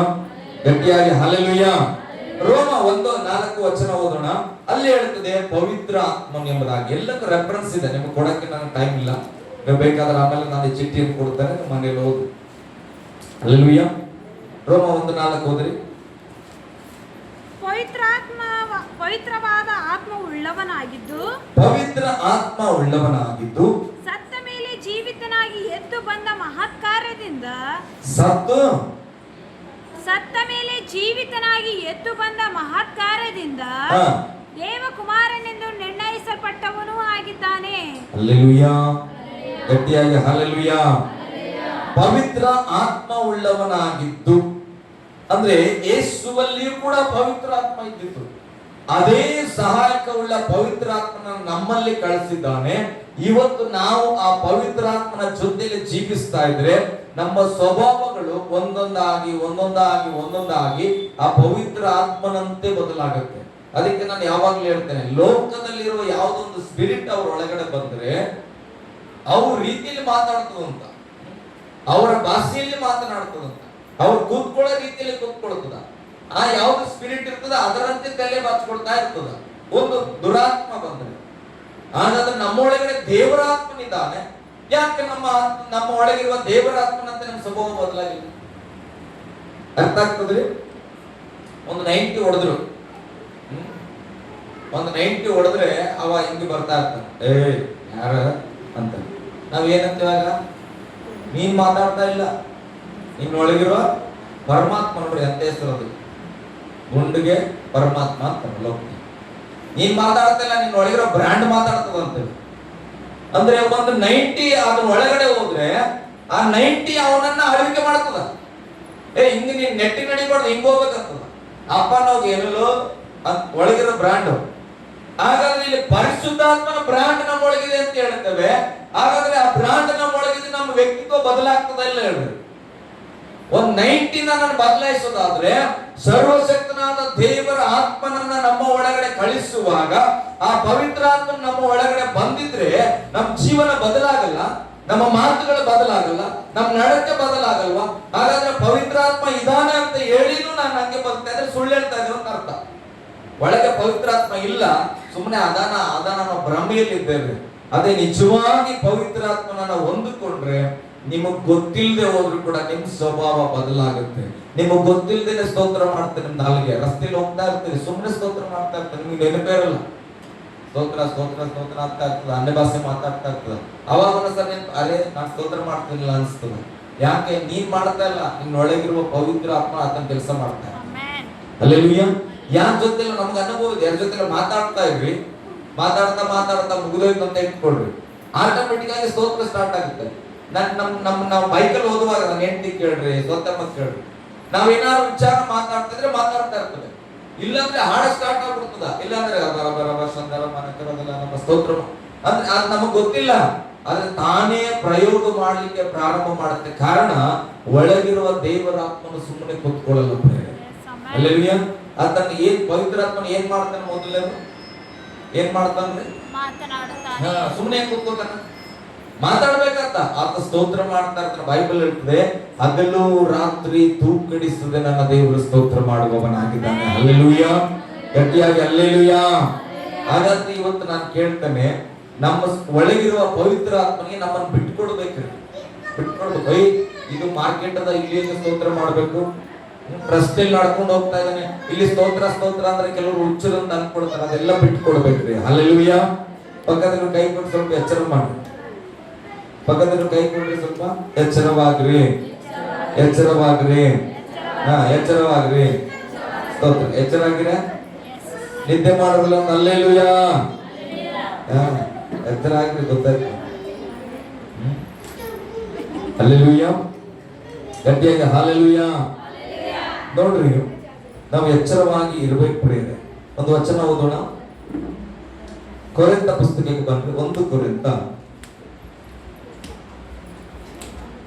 ಗಟ್ಟಿಯಾಗಿ ಹಲ್ಲೆಲೂಯಾ. ರೋಮ 1:4 ಓದೋಣ. ಅಲ್ಲಿ ಹೇಳ್ತದೆ ಪವಿತ್ರ ಆತ್ಮನ್ ಎಂಬುದಾಗಿ. ಎಲ್ಲಕ್ಕೂ ರೆಫರೆನ್ಸ್ ಇದೆ, ನಿಮ್ಗೆ ಕೊಡಕ್ಕೆ ನನಗೆ ಟೈಮ್ ಇಲ್ಲ. ನೀವು ಬೇಕಾದ್ರೆ ಆಮೇಲೆ ನಾನು ಚಿಟ್ಟಿಯನ್ನು ಕೊಡ್ತಾರೆ, ನಿಮ್ಮ ಮನೇಲಿ ಓದು. ಹಲ್ಲೆಲೂಯಾ. ರೋಮ 1:4 ಓದ್ರಿ. ಪವಿತ್ರವಾದ ಆತ್ಮ ಉಳ್ಳವನಾಗಿದ್ದು, ಪವಿತ್ರ ಆತ್ಮ ಉಳ್ಳವನಾಗಿದ್ದು, ಸತ್ತ ಮೇಲೆ ಜೀವಿತನಾಗಿ ಎದ್ದು ಬಂದ ಮಹತ್ಕಾರ್ಯದಿಂದ, ಸತ್ತ ಮೇಲೆ ಜೀವಿತನಾಗಿ ಎದ್ದು ಬಂದ ಮಹತ್ಕಾರ್ಯದಿಂದ ದೇವಕುಮಾರನೆಂದು ನಿರ್ಣಯಿಸಲ್ಪಟ್ಟವನೂ ಆಗಿದ್ದಾನೆ. ಹಲ್ಲೆಲೂಯಾ, ಗಟ್ಟಿಯಾಗಿ ಹಲ್ಲೆಲೂಯಾ. ಪವಿತ್ರ ಆತ್ಮ ಉಳ್ಳವನಾಗಿದ್ದು ಅಂದ್ರೆ ಯೇಸುವಲ್ಲಿಯೂ ಕೂಡ ಪವಿತ್ರ ಆತ್ಮ ಇದ್ದಿತ್ತು. ಅದೇ ಸಹಾಯಕವುಳ್ಳ ಪವಿತ್ರ ಆತ್ಮನ ನಮ್ಮಲ್ಲಿ ಕಳಿಸಿದ್ದಾನೆ. ಇವತ್ತು ನಾವು ಆ ಪವಿತ್ರ ಆತ್ಮನ ಜೊತೆಯಲ್ಲಿ ಜೀವಿಸ್ತಾ ಇದ್ರೆ ನಮ್ಮ ಸ್ವಭಾವಗಳು ಒಂದೊಂದಾಗಿ ಆ ಪವಿತ್ರ ಆತ್ಮನಂತೆ ಬದಲಾಗುತ್ತೆ. ಅದಕ್ಕೆ ನಾನು ಯಾವಾಗ್ಲೂ ಹೇಳ್ತೇನೆ, ಲೋಕದಲ್ಲಿರುವ ಯಾವುದೊಂದು ಸ್ಪಿರಿಟ್ ಅವ್ರ ಒಳಗಡೆ ಬಂದ್ರೆ ಅವ್ರ ರೀತಿಯಲ್ಲಿ ಮಾತಾಡ್ತದಂತ, ಅವರ ಭಾಷೆಯಲ್ಲಿ ಮಾತನಾಡ್ತದಂತ, ಅವ್ರು ಕೂತ್ಕೊಳ್ಳೋ ರೀತಿಯಲ್ಲಿ ಕೂತ್ಕೊಳ್ತದ. ಆ ಯಾವ್ದು ಸ್ಪಿರಿಟ್ ಇರ್ತದ ಅದರಂತೆ ತಲೆ ಬಾಚ್ಕೊಳ್ತಾ ಇರ್ತದ. ಒಂದು ದುರಾತ್ಮ ಬಂದ್ರೆ ಹಾಗಾದ್ರೆ ನಮ್ಮ ಒಳಗಡೆ ದೇವರಾತ್ಮನಿದ್ದಾನೆ. ಯಾಕೆ ನಮ್ಮ ಒಳಗಿರುವ ದೇವರಾತ್ಮನಂತೆ ನಮ್ಮ ಸ್ವಭಾವ ಬದಲಾಗಿಲ್ಲ? ಅರ್ಥ ಆಗ್ತದ್ರಿ? ಒಂದು 90 ಹೊಡೆದ್ರು, ಒಂದು 90 ಹೊಡೆದ್ರೆ ಅವ ಹಿಂಗೆ ಬರ್ತಾ ಇರ್ತಾನೆ, ಯಾರ ಅಂತ ನಾವ್ ಏನಂತೀವಾಗ, ನೀನ್ ಮಾತಾಡ್ತಾ ಇಲ್ಲ, ನಿನ್ನೊಳಗಿರುವ ಪರಮಾತ್ಮ. ನೋಡ್ರಿ ಅಂತ ಹೆಸರದು, ಗುಂಡಿಗೆ ಪರಮಾತ್ಮ ಅಂತ ಲೋಕ. ನೀನ್ ಮಾತಾಡ್ತಾ ಇಲ್ಲ, ನಿನ್ನ ಒಳಗಿರೋ ಬ್ರ್ಯಾಂಡ್ ಮಾತಾಡ್ತದ ಅಂತೇಳಿ. ಅಂದ್ರೆ ಒಂದು 90 ಅದನ್ನ ಒಳಗಡೆ ಹೋದ್ರೆ ಆ 90 ಅವನನ್ನ ಆಳ್ವಿಕೆ ಮಾಡ್ತದ. ಹಿಂಗ ನೀನ್ ನೆಟ್ಟಿ ನಡಿಬಾರ್ದು, ಹಿಂಗ ಹೋಗ್ಬೇಕಂತದ. ಅಪ್ಪ ನಾವು ಏನಲ್ಲೋ ಒಳಗಿರೋ ಬ್ರ್ಯಾಂಡ್. ಹಾಗಾದ್ರೆ ಇಲ್ಲಿ ಪರಿಶುದ್ಧಾತ್ಮನ ಬ್ರ್ಯಾಂಡ್ ನಮ್ಮ ಒಳಗಿದೆ ಅಂತ ಹೇಳ್ತೇವೆ. ಹಾಗಾದ್ರೆ ಆ ಬ್ರ್ಯಾಂಡ್ ನಮ್ಮ ಒಳಗಿದೆ, ನಮ್ಮ ವ್ಯಕ್ತಿತ್ವ ಬದಲಾಗ್ತದ ಇಲ್ಲ ಹೇಳ್ರಿ? ಒಂದ್ 90 ನಾನು ಬದಲಾಯಿಸೋದಾದ್ರೆ ಸರ್ವಶಕ್ತನಾದ ದೇವರ ಆತ್ಮನನ್ನ ನಮ್ಮ ಒಳಗಡೆ ಕಳಿಸುವಾಗ ಆ ಪವಿತ್ರ ಆತ್ಮ ನಮ್ಮ ಒಳಗಡೆ ಬಂದಿದ್ರೆ ನಮ್ಮ ಜೀವನ ಬದಲಾಗಲ್ಲ, ನಮ್ಮ ಮಾತುಗಳು ಬದಲಾಗಲ್ಲ, ನಮ್ಮ ನಡತೆ ಬದಲಾಗಲ್ವಾ? ಹಾಗಾದ್ರೆ ಪವಿತ್ರ ಆತ್ಮ ಇದಾನೆ ಅಂತ ಹೇಳಿನೂ ನಾನು ಹಂಗೆ ಬರ್ತಾ ಇದ್ರೆ ಸುಳ್ಳು ಹೇಳ್ತಾ ಇದ್ರು ಅಂತ ಅರ್ಥ. ಒಳಗೆ ಪವಿತ್ರ ಆತ್ಮ ಇಲ್ಲ, ಸುಮ್ಮನೆ ಅದಾನ ನಾವು ಭ್ರಮೆಯಲ್ಲಿದ್ದೇವೆ. ಅದೇ ನಿಜವಾಗಿ ಪವಿತ್ರ ಆತ್ಮನನ್ನ ಹೊಂದಿಕೊಂಡ್ರೆ ನಿಮಗ್ ಗೊತ್ತಿಲ್ಲದೆ ಹೋದ್ರು ಕೂಡ ನಿಮ್ ಸ್ವಭಾವ ಬದಲಾಗುತ್ತೆ. ನಿಮಗ್ ಗೊತ್ತಿಲ್ಲದೇನೆ ಸ್ತೋತ್ರ ಮಾಡ್ತಾರೆ. ನಿಮ್ ನಾಲ್ಗೆ ರಸ್ತೆಯಲ್ಲಿ ಹೋಗ್ತಾ ಇರ್ತೀರಿ, ಸುಮ್ಮನೆ ಸ್ತೋತ್ರ ಮಾಡ್ತಾ ಇರ್ತಾರೆ, ನಿಮ್ಗೆ ನೆನಪೇ ಇರಲ್ಲ. ಸ್ತೋತ್ರ ಆಗ್ತಾ ಇರ್ತದೆ, ಅನ್ಯ ಭಾಷೆ ಮಾತಾಡ್ತಾ ಇರ್ತದೆ. ಅವಾಗ ಒಂದ್ಸರಿ ಅರೆ ನಾನ್ ಸ್ತೋತ್ರ ಮಾಡ್ತಿರ್ಲಿಲ್ಲ ಅನ್ಸ್ತದೆ. ಯಾಕೆ? ನೀನ್ ಮಾಡ್ತಾ ಇಲ್ಲ, ನಿನ್ನ ಒಳಗಿರುವ ಪವಿತ್ರ ಆತ್ಮ ಅದನ್ನ ಕೆಲಸ ಮಾಡ್ತಾ ಇದೆ. ಹಲ್ಲೆಲೂಯಾ. ಯಾರ ಜೊತೆ ನಮ್ಗೆ ಅನುಭವ ಇದೆ, ಯಾರ ಜೊತೆ ಮಾತಾಡ್ತಾ ಇದ್ರಿ, ಮಾತಾಡ್ತಾ ಮುಗಿದೋಯ್ತು ಅಂತ ಇಟ್ಕೊಳ್ರಿ, ಆಟೋಮೆಟಿಕ್ ಆಗಿ ಸ್ತೋತ್ರ ಸ್ಟಾರ್ಟ್ ಆಗುತ್ತೆ. ನಾವು ಬೈಕಲ್ಲಿ ಓದುವಾಗ ನನ್ನ ಹೆಂಡತಿ ಕೇಳ್ರಿ, ಸ್ವತಃ ಕೇಳ್ರಿ, ನಾವೇನಾದ್ರು ವಿಚಾರ ಮಾತಾಡ್ತಿದ್ರೆ ಮಾತಾಡ್ತಾ ಇರ್ತದೆ. ಇಲ್ಲಾಂದ್ರೆ ಹಾಡ ಸ್ಟಾರ್ಟ್ ಆಗ್ಬಿಡ್ತದ. ಇಲ್ಲಾಂದ್ರೆ ನಮ್ಮ ಸ್ತೋತ್ರ ಅಂದ್ರೆ ಅದು ನಮಗ್ ಗೊತ್ತಿಲ್ಲ, ಆದ್ರೆ ತಾನೇ ಪ್ರಯೋಗ ಮಾಡ್ಲಿಕ್ಕೆ ಪ್ರಾರಂಭ ಮಾಡುತ್ತೆ. ಕಾರಣ ಒಳಗಿರುವ ದೇವರಾತ್ಮನು ಸುಮ್ಮನೆ ಕೂತ್ಕೊಳ್ಳಲ್ಲ. ಹಲ್ಲೆಲೂಯಾ. ಅದನ್ನ ಪವಿತ್ರಾತ್ಮನ ಏನ್ ಮಾಡ್ತಾನೆ? ಮೊದಲನೇದು ಏನ್ ಮಾಡ್ತಾನ್ರಿ? ಸುಮ್ಮನೆ ಕೂತ್ಕೋತಾನ, ಮಾತಾಡ್ಬೇಕಂತ ಆತ ಸ್ತೋತ್ರ ಮಾಡ್ತಾ ಇರ್ತಾನೆ. ಬೈಬಲ್ ಹೇಳ್ತದೆ, ಹಗಲು ರಾತ್ರಿ ತೂಕಡಿಸದೆ ನನ್ನ ದೇವರು ಸ್ತೋತ್ರ ಮಾಡುವವನಾಗಿದ್ದಾನೆ. ಹಲ್ಲೆಲೂಯಾ, ಗಟ್ಟಿಯಾಗಿ ಹಲ್ಲೆಲೂಯಾ. ಹಾಗಾದ್ರೆ ಇವತ್ತು ನಾನು ಕೇಳ್ತೇನೆ, ನಮ್ಮ ಒಳಗಿರುವ ಪವಿತ್ರ ಆತ್ಮನಿಗೆ ನಮ್ಮನ್ನು ಬಿಟ್ಕೊಡ್ಬೇಕ್ರಿ, ಬಿಟ್ಕೊಡ್ಬೇಕು. ಇದು ಮಾರ್ಕೆಟ್ ಅದ, ಇಲ್ಲಿ ಸ್ತೋತ್ರ ಮಾಡ್ಬೇಕು, ರಸ್ತೆಯಲ್ಲಿ ನಡ್ಕೊಂಡು ಹೋಗ್ತಾ ಇದ್ದಾನೆ, ಇಲ್ಲಿ ಸ್ತೋತ್ರ ಅಂದ್ರೆ ಕೆಲವರು ಹುಚ್ಚರು ಅಂತ ಅನ್ಕೊಡ್ತಾರೆ. ಅದೆಲ್ಲ ಬಿಟ್ಕೊಡ್ಬೇಕ್ರಿ. ಹಲ್ಲೆಲೂಯಾ. ಪಕ್ಕದಲ್ಲಿ ಕೈ ಕೊಟ್ಟು ಸ್ವಲ್ಪ ಎಚ್ಚರ ಮಾಡಿ, ಪಕ್ಕದಲ್ಲಿ ಕೈ ಕೊಡ್ರಿ, ಸ್ವಲ್ಪ ಎಚ್ಚರವಾಗ್ರಿ. ಎಚ್ಚರವಾಗ್ರಿ. ಸ್ತೋತ್ರ. ಎಚ್ಚರಾಗಿರ ನಿದ್ದೆ ಮಾಡೋದಿಲ್ಲ. ಹಲ್ಲೆಲೂಯಾ. ಎಚ್ಚರ ಆಗ್ರಿ, ಗೊತ್ತಾಯ್ತು. ಹಲ್ಲೆಲೂಯಾ, ಗಟ್ಟಿಯಾಗಿ ಹಲ್ಲೆಲೂಯಾ. ನೋಡ್ರಿ, ನಾವು ಎಚ್ಚರವಾಗಿ ಇರಬೇಕು ಪ್ರಿಯರೇ. ಒಂದು ವಚನ ಓದೋಣ. ಕೊರಿಂಥ ಪುಸ್ತಕಕ್ಕೆ ಬಂದ್ರೆ 1 ಕೊರಿಂಥ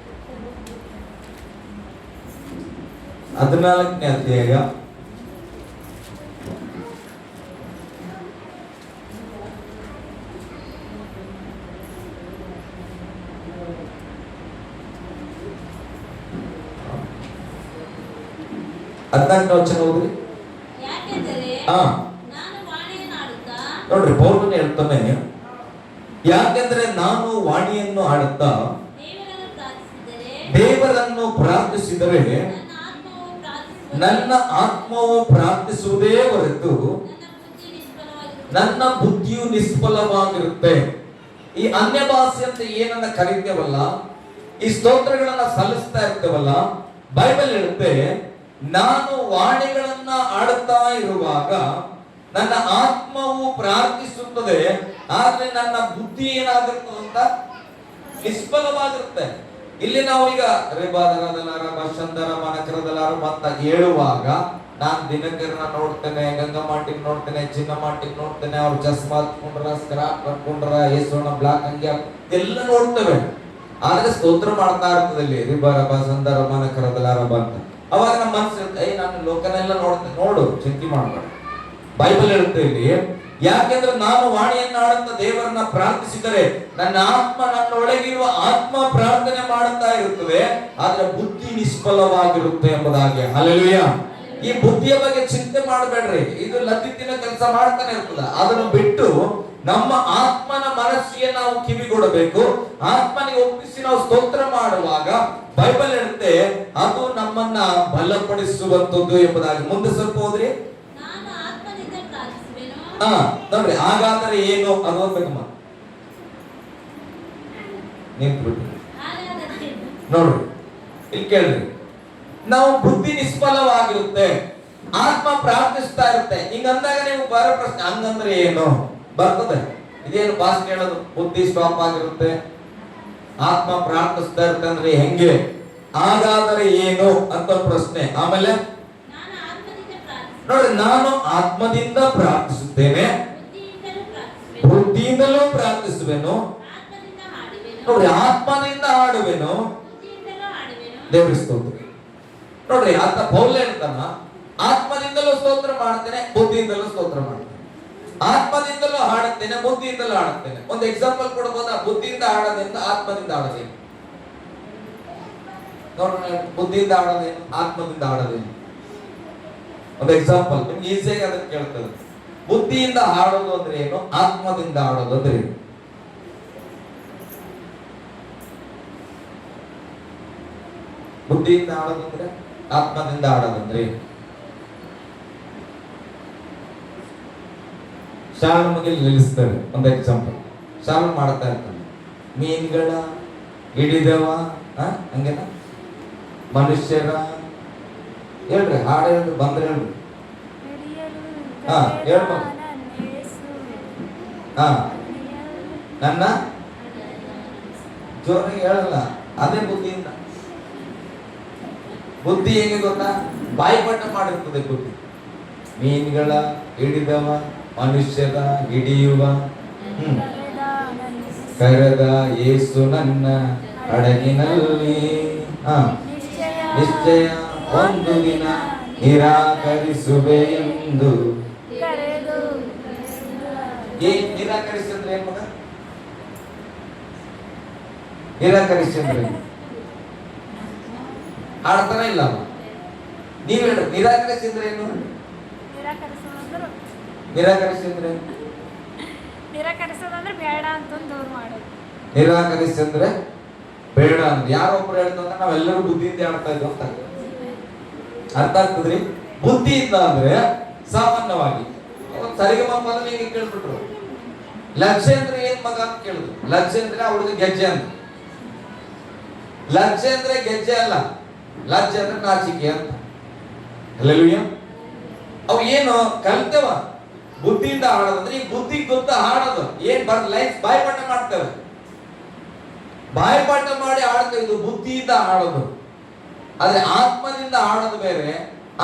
14ನೇ ಅಧ್ಯಾಯ 14ನೇ ವಚನ ಓದ್ರಿ. ಹಾ, ನೋಡ್ರಿ, ಪೌಲನು ಹೇಳ್ತಾನೆ, ಯಾಕೆಂದ್ರೆ ನಾನು ವಾಣಿಯನ್ನು ಆಡುತ್ತಾ ದೇವರನ್ನು ಪ್ರಾರ್ಥಿಸಿದರೆ ನನ್ನ ಆತ್ಮವು ಪ್ರಾರ್ಥಿಸುವುದೇ ಹೊರತು ನನ್ನ ಬುದ್ಧಿಯು ನಿಷ್ಫಲವಾಗಿರುತ್ತೆ. ಈ ಅನ್ಯ ಭಾಷೆ ಅಂತ ಏನನ್ನ ಕರೀತೇವಲ್ಲ, ಈ ಸ್ತೋತ್ರಗಳನ್ನ ಸಲ್ಲಿಸ್ತಾ ಇರ್ತೇವಲ್ಲ, ಬೈಬಲ್ ಹೇಳುತ್ತೆ, ನಾನು ವಾಣಿಗಳನ್ನ ಆಡುತ್ತಾ ಇರುವಾಗ ನನ್ನ ಆತ್ಮವು ಪ್ರಾರ್ಥಿಸುತ್ತದೆ, ಆದ್ರೆ ನನ್ನ ಬುದ್ಧಿ ಏನಾಗಿರ್ತದೆ ಅಂತ ನಿಷ್ಫಲವಾಗಿರುತ್ತೆ. ಇಲ್ಲಿ ನಾವು ಈಗ ರೇಬಾದರದಲಾರ ಬಶಂದರ ಮನಕರದಲಾರ ಅಂತ ಹೇಳುವಾಗ ನಾನು ದಿನಕರನ್ನ ನೋಡ್ತೇನೆ, ಗಂಗಮಾಟಿಗೆ ನೋಡ್ತೇನೆ, ಚಿನ್ನಮಾಟಿಗೆ ನೋಡ್ತೇನೆ, ಅವ್ರು ಚಸ್ಮಾ ಹಾಕೊಂಡ್ರ, ಸ್ಕ್ರಾಪ್ ಹಾಕೊಂಡ್ರ, ಯೇಸುವನ ಬ್ಲಾಕ್ ಅಂಗಿ ಎಲ್ಲ ನೋಡ್ತೇವೆ. ಆದ್ರೆ ಸ್ತೋತ್ರ ಮಾಡ್ತಾ ಇರ್ತದೆ ಇಲ್ಲಿ ರಿಬಾರಬ ಸಂದರ ಮನಕರದಲಾರಬ ಅಂತ. ಅವಾಗ ನಮ್ಮ ಮನಸ್ಸು ಇರುತ್ತೆ, ನಾನು ಲೋಕನೆಲ್ಲ ನೋಡ್ತೇನೆ. ನೋಡು, ಚಿಂತೆ ಮಾಡ್ಬೇಡ. ಬೈಬಲ್ ಹೇಳುತ್ತೆ ಇಲ್ಲಿ, ಯಾಕೆಂದ್ರೆ ನಾನು ವಾಣಿಯನ್ನ ಆಡುತ್ತಾ ದೇವರನ್ನ ಪ್ರಾರ್ಥಿಸಿದರೆ ನನ್ನ ಆತ್ಮ, ನನ್ನೊಳಗಿರುವ ಆತ್ಮ ಪ್ರಾರ್ಥನೆ ಮಾಡುತ್ತಾ ಇರುತ್ತದೆ, ಆದ್ರೆ ಬುದ್ಧಿ ನಿಷ್ಫಲವಾಗಿರುತ್ತೆ ಎಂಬುದಾಗಿ. ಹಲ್ಲೆಲೂಯಾ. ಈ ಬುದ್ಧಿಯ ಬಗ್ಗೆ ಚಿಂತೆ ಮಾಡಬೇಡ್ರಿ, ಇದು ಲದ್ದಿತ್ತಿನ ಕೆಲಸ ಮಾಡ್ತಾನೆ ಇರ್ತದ. ಅದನ್ನು ಬಿಟ್ಟು ನಮ್ಮ ಆತ್ಮನ ಮನಸ್ಸಿಗೆ ನಾವು ಕಿವಿಗೊಡಬೇಕು. ಆತ್ಮನಿಗೆ ಒಪ್ಪಿಸಿ ನಾವು ಸ್ತೋತ್ರ ಮಾಡುವಾಗ ಬೈಬಲ್ ಹೇಳುತ್ತೆ, ಅದು ನಮ್ಮನ್ನ ಬಲಪಡಿಸುವಂತದ್ದು ಎಂಬುದಾಗಿ. ಮುಂದೆ ಸ್ವಲ್ಪ ಹೋದ್ರಿ. ನೋಡ್ರಿ, ಹಾಗಾದರೆ ಏನು ಅದು ಓದ್ಬೇಕಮ್ಮ. ನೋಡ್ರಿ, ಇಲ್ಲಿ ಕೇಳ್ರಿ, ನಾವು ಬುದ್ಧಿ ನಿಷ್ಫಲವಾಗಿರುತ್ತೆ, ಆತ್ಮ ಪ್ರಾರ್ಥಿಸ್ತಾ ಇರುತ್ತೆ. ಹಿಂಗಂದಾಗ ನೀವು ಬರೋ ಪ್ರಶ್ನೆ, ಹಂಗಂದ್ರೆ ಏನು ಬರ್ತದೆ? ಇದೇನು ಭಾಷೆ ಕೇಳೋದು? ಬುದ್ಧಿ ಸ್ಟಾಪ್ ಆಗಿರುತ್ತೆ, ಆತ್ಮ ಪ್ರಾರ್ಥಿಸ್ತಾ ಇರುತ್ತೆ ಅಂದ್ರೆ ಹೆಂಗೆ? ಹಾಗಾದರೆ ಏನು ಅಂತ ಪ್ರಶ್ನೆ. ಆಮೇಲೆ ನೋಡಿ, ನಾನು ಆತ್ಮದಿಂದ ಪ್ರಾರ್ಥಿಸುತ್ತೇನೆ, ಬುದ್ಧಿಯಿಂದಲೂ ಪ್ರಾರ್ಥಿಸುವೆನು, ನೋಡ್ರಿ, ಆತ್ಮದಿಂದ ಹಾಡುವೆನು, ದೇವರ ಸ್ತೋತ್ರ. ನೋಡ್ರಿ, ಆತ ಪೌಲ ಹೇಳ್ತಾನ, ಆತ್ಮದಿಂದಲೂ ಸ್ತೋತ್ರ ಮಾಡ್ತೇನೆ, ಬುದ್ಧಿಯಿಂದಲೂ ಸ್ತೋತ್ರ ಮಾಡ್ತೇನೆ, ಆತ್ಮದಿಂದಲೂ ಹಾಡುತ್ತೇನೆ, ಬುದ್ಧಿಯಿಂದಲೂ ಹಾಡುತ್ತೇನೆ. ಒಂದು ಎಕ್ಸಾಂಪಲ್ ಕೊಡಬಹುದಾ? ಬುದ್ಧಿಯಿಂದ ಹಾಡೋದೇನು, ಆತ್ಮದಿಂದ ಹಾಡೋದೇನು? ನೋಡ್ರಿ, ಬುದ್ಧಿಯಿಂದ ಹಾಡೋದೇನು, ಆತ್ಮದಿಂದ ಹಾಡೋದೇನು? ಒಂದು ಎಕ್ಸಾಂಪಲ್ ನಿಮ್ಗೆ ಈಸಿಯಾಗಿ ಅದಕ್ಕೆ ಕೇಳ್ತದೆ. ಬುದ್ಧಿಯಿಂದ ಹಾಡೋದು ಅಂದ್ರೆ ಏನು, ಆತ್ಮದಿಂದ ಹಾಡೋದು ಅಂದ್ರೆ ಏನು? ಬುದ್ಧಿಯಿಂದ ಹಾಡೋದು ಅಂದ್ರೆ, ಆತ್ಮದಿಂದ ಹಾಡೋದಂದ್ರೆ ಏನು? ಶಾಲೆ ಮುಗಿಲಿ ನಿಲ್ಲಿಸ್ತಾರೆ. ಒಂದು ಎಕ್ಸಾಂಪಲ್, ಶಾಲೆ ಮಾಡ್ತಾ ಇರ್ತಾನೆ, ಮೀನುಗಳ ಹಿಡಿದವ, ಹಂಗೇನ, ಮನುಷ್ಯರ, ಹೇಳ್ರಿ, ಹಾಡು ಹೇಳ್ರಿ, ಬಂದ್ರೆ ಹೇಳ್ರಿ. ಹೇಳ್ಬೋದು. ನನ್ನ ಜೋರಾಗಿ ಹೇಳಲ್ಲ, ಅದೇ ಬುದ್ಧಿಯಿಂದ. ಬುದ್ಧಿ ಹೆಂಗೆ ಗೊತ್ತಾ? ಬಾಯಿಪಾಠ ಮಾಡಿರ್ತದೆ ಬುದ್ಧಿ. ಮೀನುಗಳ ಹಿಡಿದವ, ಮನುಷ್ಯರ ಹಿಡಿಯುವ, ಕರೆದ ಯೇಸು ನನ್ನ ಹಡಗಿನಲ್ಲಿ, ನಿಶ್ಚಯ ಒಂದು ದಿನ ನಿರಾಕರಿಸುವೆ ಎಂದು. ನಿರಾಕರಿಸಿದ್ರೆ ಏನ್ ಮಗ? ನಿರಾಕರಿಸಿದ್ರೆ ಆಡ್ತಾನೆ ಇಲ್ಲ. ನೀವ್ ಹೇಳ್ರಿ, ನಿರಾಕರಿಸಿದ್ರೆ ಏನು? ನಿರಾಕರಿಸಿದ್ರೆ ನಿರಾಕರಿಸೋದಂದ್ರೆ ಬೇಡ ಅಂತ ದೂರ ಮಾಡೋದು. ನಿರಾಕರಿಸಿದ್ರೆ ಬೇಡ ಅಂದ್ರೆ ಯಾರೊಬ್ರು ಹೇಳ್ತಂದ್ರೆ ನಾವೆಲ್ಲರೂ ಬುದ್ಧಿಯಿಂದ ಆಡ್ತಾ ಇದ್ವಿ ಅಂತ ಅರ್ಥ ಆಗ್ತದ್ರಿ. ಬುದ್ಧಿಯಿಂದ ಅಂದ್ರೆ ಸಾಮಾನ್ಯವಾಗಿ ಸರಿಗಮ ಹಿಂಗೆ ಕೇಳ್ಬಿಟ್ರು, ಲಜ್ಜೆ ಅಂದ್ರೆ ಏನ್ ಮಗ ಅಂತ ಕೇಳಿದ್ರು. ಲಜ್ಜೆ ಅಂದ್ರೆ ಅವ್ರಿಗೆ ಗೆಜ್ಜೆ ಅಂತ. ಲಜ್ಜೆ ಅಂದ್ರೆ ಗೆಜ್ಜೆ ಅಲ್ಲ, ಲಜ್ಜೆ ಅಂದ್ರೆ ನಾಚಿಕೆ ಅಂತ. ಹಲ್ಲೆಲೂಯಾ. ಅವು ಏನು ಕಲ್ತೇವ ಬುದ್ಧಿಯಿಂದ ಹಾಡೋದಂದ್ರೆ, ಈ ಬುದ್ಧಿ ಗೊತ್ತ ಹಾಡೋದು ಏನ್ ಲೈಫ್ ಬಾಯಿಪಾಠ ಮಾಡ್ತೇವೆ, ಬಾಯಿಪಾಠ ಮಾಡಿ ಹಾಡ್ತೇವೆ. ಇದು ಬುದ್ಧಿಯಿಂದ ಹಾಡೋದು. ಆದ್ರೆ ಆತ್ಮದಿಂದ ಹಾಡೋದು ಬೇರೆ,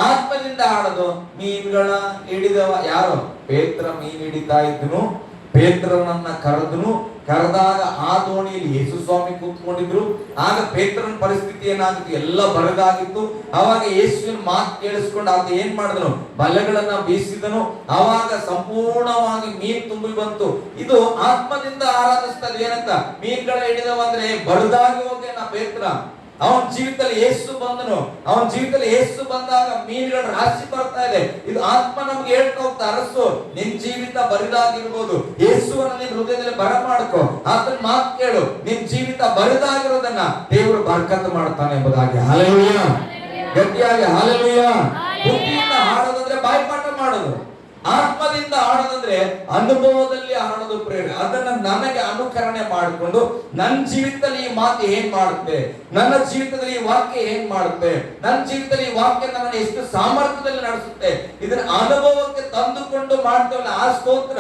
ಆತ್ಮದಿಂದ ಆಡೋದು. ಮೀನುಗಳ ಹಿಡಿದವ ಯಾರು? ಪೇತ್ರ ಮೀನು ಹಿಡಿತಾ ಇದ್ದನು. ಪೇತ್ರನನ್ನ ಕರೆದಾಗ ಆ ದೋಣಿಯಲ್ಲಿ ಯೇಸು ಸ್ವಾಮಿ ಕೂತ್ಕೊಂಡಿದ್ರು. ಆಗ ಪೇತ್ರನ ಪರಿಸ್ಥಿತಿ ಏನಾಗಿತ್ತು? ಎಲ್ಲ ಬರದಾಗಿತ್ತು. ಅವಾಗ ಯೇಸುವಿನ ಮಾತು ಕೇಳಿಸ್ಕೊಂಡು ಆತ ಏನ್ ಮಾಡಿದನು? ಬಲೆಗಳನ್ನ ಬೀಸಿದನು. ಅವಾಗ ಸಂಪೂರ್ಣವಾಗಿ ಮೀನು ತುಂಬಿ ಬಂತು. ಇದು ಆತ್ಮದಿಂದ ಆರಾಧಿಸ್ತದೆ. ಏನಂತ? ಮೀನುಗಳ ಹಿಡಿದವ ಅಂದ್ರೆ ಬರದಾಗಿ ಹೋಗ್ಯಾನ ಪೇತ್ರ. ಅವನ ಜೀವಿತದಲ್ಲಿ ಯೇಸು ಬಂದನು. ಅವನ ಜೀವಿತದಲ್ಲಿ ಯೇಸು ಬಂದಾಗ ಮೀನುಗಳ ರಾಶಿ ಬರ್ತಾ ಇದೆ. ಇದು ಆತ್ಮ ನಮ್ಗೆ ಹೇಳ್ತಾ ಹೋಗ್ತಾ, ಅರಸು ನಿನ್ ಜೀವಿತ ಬರಿದಾಗಿರ್ಬೋದು. ಯೇಸುವನ್ನ ನಿನ್ ಹೃದಯದಲ್ಲಿ ಬರ ಮಾಡ್ಕೋ. ಆತನ ಮಾತು ಕೇಳು. ನಿನ್ ಜೀವಿತ ಬರಿದಾಗಿರೋದನ್ನ ದೇವರು ಬರ್ಕತ್ ಮಾಡ್ತಾನೆ ಎಂಬುದಾಗಿ. ಹಲ್ಲೆಲೂಯ. ಗಟ್ಟಿಯಾಗಿ ಹಲ್ಲೆಲೂಯ. ಬುದ್ಧಿಯಿಂದ ಹಾಡೋದಂದ್ರೆ ಬಾಯ್ಪಾಠ ಮಾಡೋದು. ಆತ್ಮದಿಂದ ಆಡೋದಂದ್ರೆ ಅನುಭವದಲ್ಲಿ ಆಡೋದು ಪ್ರೇರಣೆ. ಅದನ್ನ ನನಗೆ ಅನುಕರಣೆ ಮಾಡಿಕೊಂಡು ನನ್ನ ಜೀವಿತದಲ್ಲಿ ಈ ಮಾತು ಏನ್ ಮಾಡುತ್ತೆ, ನನ್ನ ಜೀವಿತದಲ್ಲಿ ಈ ವಾಕ್ಯ ಏನ್ ಮಾಡುತ್ತೆ, ನನ್ನ ಜೀವಿತದಲ್ಲಿ ಈ ವಾಕ್ಯ ನನ್ನನ್ನು ಎಷ್ಟು ಸಾಮರ್ಥ್ಯದಲ್ಲಿ ನಡೆಸುತ್ತೆ, ಇದನ್ನ ಅನುಭವಕ್ಕೆ ತಂದುಕೊಂಡು ಮಾಡ್ತೇವಲ್ಲ ಆ ಸ್ತೋತ್ರ,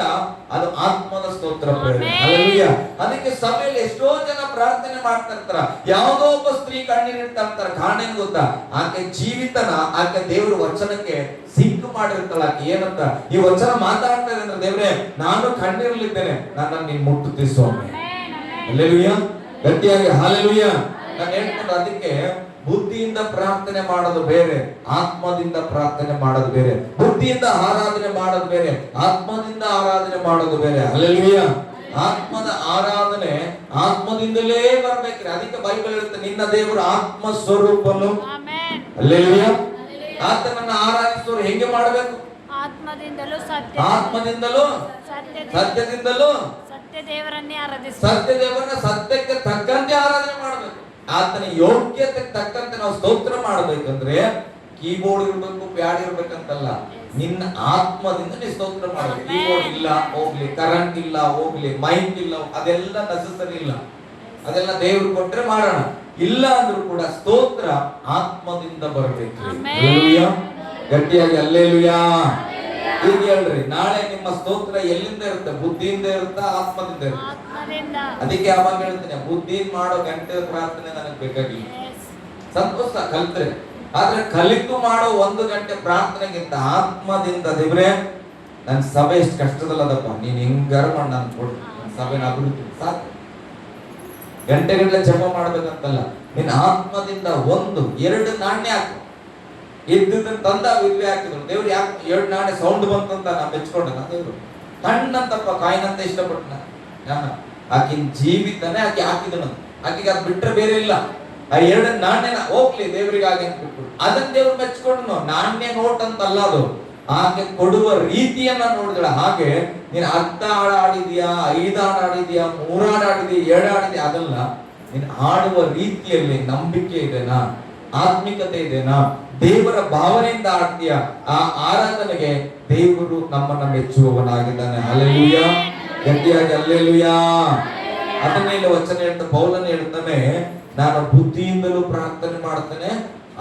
ಅದು ಆತ್ಮದ ಸ್ತೋತ್ರ ಪ್ರೇರಣೆ. ಹಲ್ಲೆಲೂಯ. ಅದಕ್ಕೆ ಸಭೆಯಲ್ಲಿ ಎಷ್ಟೋ ಜನ ಪ್ರಾರ್ಥನೆ ಮಾಡ್ತಾ ಇರ್ತಾರ. ಯಾವುದೋ ಒಬ್ಬ ಸ್ತ್ರೀ ಕಣ್ಣೀರಿಡ್ತಾ ಇರ್ತಾರೆ. ಕಾರಣ ಏನ್ ಗೊತ್ತಾ? ಆಕೆ ಜೀವಿತನ ಆಕೆ ದೇವರ ವಚನಕ್ಕೆ ಸಿಂಕ್ ಮಾಡಿರ್ತಾಳ. ಆಕೆ ಏನಂತ ಈ ವಚನ ಮಾತಾಡ್ತಾ ಇದೆ ಅಂದ್ರೆ, ದೇವ್ರೆ ನಾನು ಕಣ್ಣೀರಲಿದ್ದೇನೆ, ನನ್ನ ನೀನ್ ಮುಟ್ಟುತ್ತಿ ಸ್ವಾಮಿ. ಹಲ್ಲೆಲೂಯ. ಗಟ್ಟಿಯಾಗಿ ಹಲ್ಲೆಲೂಯ. ನಾನು ಹೇಳ್ಕೊಂಡು ಅದಕ್ಕೆ ಬುದ್ಧಿಯಿಂದ ಪ್ರಾರ್ಥನೆ ಮಾಡೋದು ಬೇರೆ, ಆತ್ಮದಿಂದ ಪ್ರಾರ್ಥನೆ ಮಾಡೋದು ಬೇರೆ. ಬುದ್ಧಿಯಿಂದ ಆರಾಧನೆ ಮಾಡೋದು ಬೇರೆ, ಆತ್ಮದಿಂದ ಆರಾಧನೆ ಮಾಡೋದು ಬೇರೆ. ಹಲ್ಲೆಲೂಯ. ಆತ್ಮದ ಆರಾಧನೆ ಆತ್ಮದಿಂದಲೇ ಬರ್ಬೇಕ್ರಿ. ಅದಕ್ಕೆ ಬೈಬಲ್ ಹೇಳುತ್ತೆ, ನಿನ್ನ ದೇವರು ಆತ್ಮ ಸ್ವರೂಪನು. ಹಲ್ಲೆಲೂಯ. ಆತನನ್ನ ಆರಾಧಿಸೋರು ಹೆಂಗೆ ಮಾಡಬೇಕು? ಆತ್ಮದಿಂದಲೂ ಸತ್ಯದಿಂದಲೂ ಸತ್ಯ ದೇವರನ್ನೇ ಆರಾಧಿಸಬೇಕು. ಸತ್ಯ ದೇವರನ್ನ ಸತ್ಯಕ್ಕೆ ತಕ್ಕಂತೆ ಆರಾಧನೆ ಮಾಡಬೇಕು. ಆತನ ಯೋಗ್ಯತೆ ತಕ್ಕಂತೆ ನಾವು ಸ್ತೋತ್ರ ಮಾಡಬೇಕಂದ್ರೆ ಕೀಬೋರ್ಡ್ ಇರ್ಬೇಕು, ಪ್ಯಾಡ್ ಇರ್ಬೇಕಂತಲ್ಲ. ನಿನ್ನ ಆತ್ಮದಿಂದ ನೀ ಸ್ತೋತ್ರ ಮಾಡಬೇಕು. ಕೀಬೋರ್ಡ್ ಇಲ್ಲ ಹೋಗ್ಲಿ, ಕರೆಂಟ್ ಇಲ್ಲ ಹೋಗ್ಲಿ, ಮೈಕ್ ಇಲ್ಲ, ಅದೆಲ್ಲ ನೆಸೆಸರಿ ಇಲ್ಲ. ಅದೆಲ್ಲ ದೇವ್ರು ಕೊಟ್ರೆ ಮಾಡೋಣ. ಇಲ್ಲ ಅಂದ್ರೂ ಕೂಡ ಸ್ತೋತ್ರ ಆತ್ಮದಿಂದ ಬರಬೇಕು. ಹಲ್ಲೆಲೂಯಾ. ಗಟ್ಟಿಯಾಗಿ ಹಲ್ಲೆಲೂಯಾ. ಈಗ ಹೇಳ್ರಿ, ನಾಳೆ ನಿಮ್ಮ ಸ್ತೋತ್ರ ಎಲ್ಲಿಂದ ಇರುತ್ತೆ? ಬುದ್ಧಿಯಿಂದ ಇರುತ್ತಾ, ಆತ್ಮದಿಂದ ಇರುತ್ತೆ? ಅದಕ್ಕೆ ಯಾವಾಗ ಹೇಳ್ತೇನೆ, ಬುದ್ಧಿಯಿಂದ ಮಾಡೋ ಗಂಟೆ ಪ್ರಾರ್ಥನೆ ನನಗೆ ಬೇಕಾಗಿಲ್ಲ. ಸಂತೋಷ ಕಲ್ತ್ರೆ, ಆದ್ರೆ ಕಲಿತು ಮಾಡೋ 1 ಗಂಟೆ ಪ್ರಾರ್ಥನೆಗಿಂತ ಆತ್ಮದಿಂದ ದೇವ್ರೆ ನನ್ನ ಸಭೆ ಎಷ್ಟು ಕಷ್ಟದಲ್ಲದಪ್ಪ, ನೀನ್ ಹಿಂಗಾರ ಮಾಡಿ ನಾನು ಕೊಡು, ನನ್ನ ಸಭೆನ ಅಭಿವೃದ್ಧಿ ಸಾಕು. ಗಂಟೆಗಟ್ಟಲೆ ಜಪ ಮಾಡ್ಬೇಕಂತಲ್ಲ, ನಿನ್ನ ಆತ್ಮದಿಂದ 1, 2 ನಾಣ್ಯ ಹಾಕು. ಇದ್ದದನ್ನ ತಂದ ವಿದ್ವೆ ಹಾಕಿದ್ರು. ದೇವ್ರು ಯಾಕೆ 2 ನಾಣ್ಯ ಸೌಂಡ್ ಬಂತಂತ ನಾ ಮೆಚ್ಕೊಂಡ. ದೇವ್ರು ಕಣ್ಣಂತಪ್ಪ ಕಾಯಿನಂತ ಇಷ್ಟಪಟ್ಟನ. ನಾನು ಆಕಿನ ಜೀವಿತನೇ ಆಕೆ ಹಾಕಿದನು. ಆಕೆಗೆ ಅದು ಬಿಟ್ರೆ ಬೇರೆ ಇಲ್ಲ. ಆ 2 ನಾಣ್ಯನ ಹೋಗ್ಲಿ ದೇವರಿಗಾಗಿ ಅಂತ ಬಿಟ್ಬಿಟ್ಟು ಅದನ್ನ ದೇವ್ರು ಮೆಚ್ಕೊಂಡ್ನು. ನಾಣ್ಯ ನೋಟ್ ಅಂತಲ್ಲ ಅದು, ಆಕೆ ಕೊಡುವ ರೀತಿಯನ್ನ ನೋಡಿದಳ. ಹಾಗೆ ನೀನ್ 10 ಹಾಡು ಆಡಿದ್ಯಾ, 5 ಹಾಡು ಆಡಿದ್ಯಾ, 3 ಹಾಡು ಆಡಿದ್ಯಾ, 7 ಆಡಿದ್ಯಾ, ಅದಲ್ಲ. ನೀನ್ ಆಡುವ ರೀತಿಯಲ್ಲಿ ನಂಬಿಕೆ ಇದೆನಾ, ಆತ್ಮಿಕತೆ ಇದೆನಾ, ದೇವರ ಭಾವನೆಯಿಂದ ಆಡ್ತೀಯ, ಆ ಆರಾಧನೆಗೆ ದೇವರು ನಮ್ಮನ್ನ ಮೆಚ್ಚುವವನಾಗಿದ್ದಾನೆ. ಹಲ್ಲೆಲೂಯ. ಗಟ್ಟಿಯಾಗಿ ಹಲ್ಲೆಲೂಯ. ಅದನ್ನೇ ವಚನ ಹೇಳ್ತಾ ಪೌಲನೇ ಹೇಳ್ತಾನೆ, ನಾನು ಬುದ್ಧಿಯಿಂದಲೂ ಪ್ರಾರ್ಥನೆ ಮಾಡ್ತೇನೆ,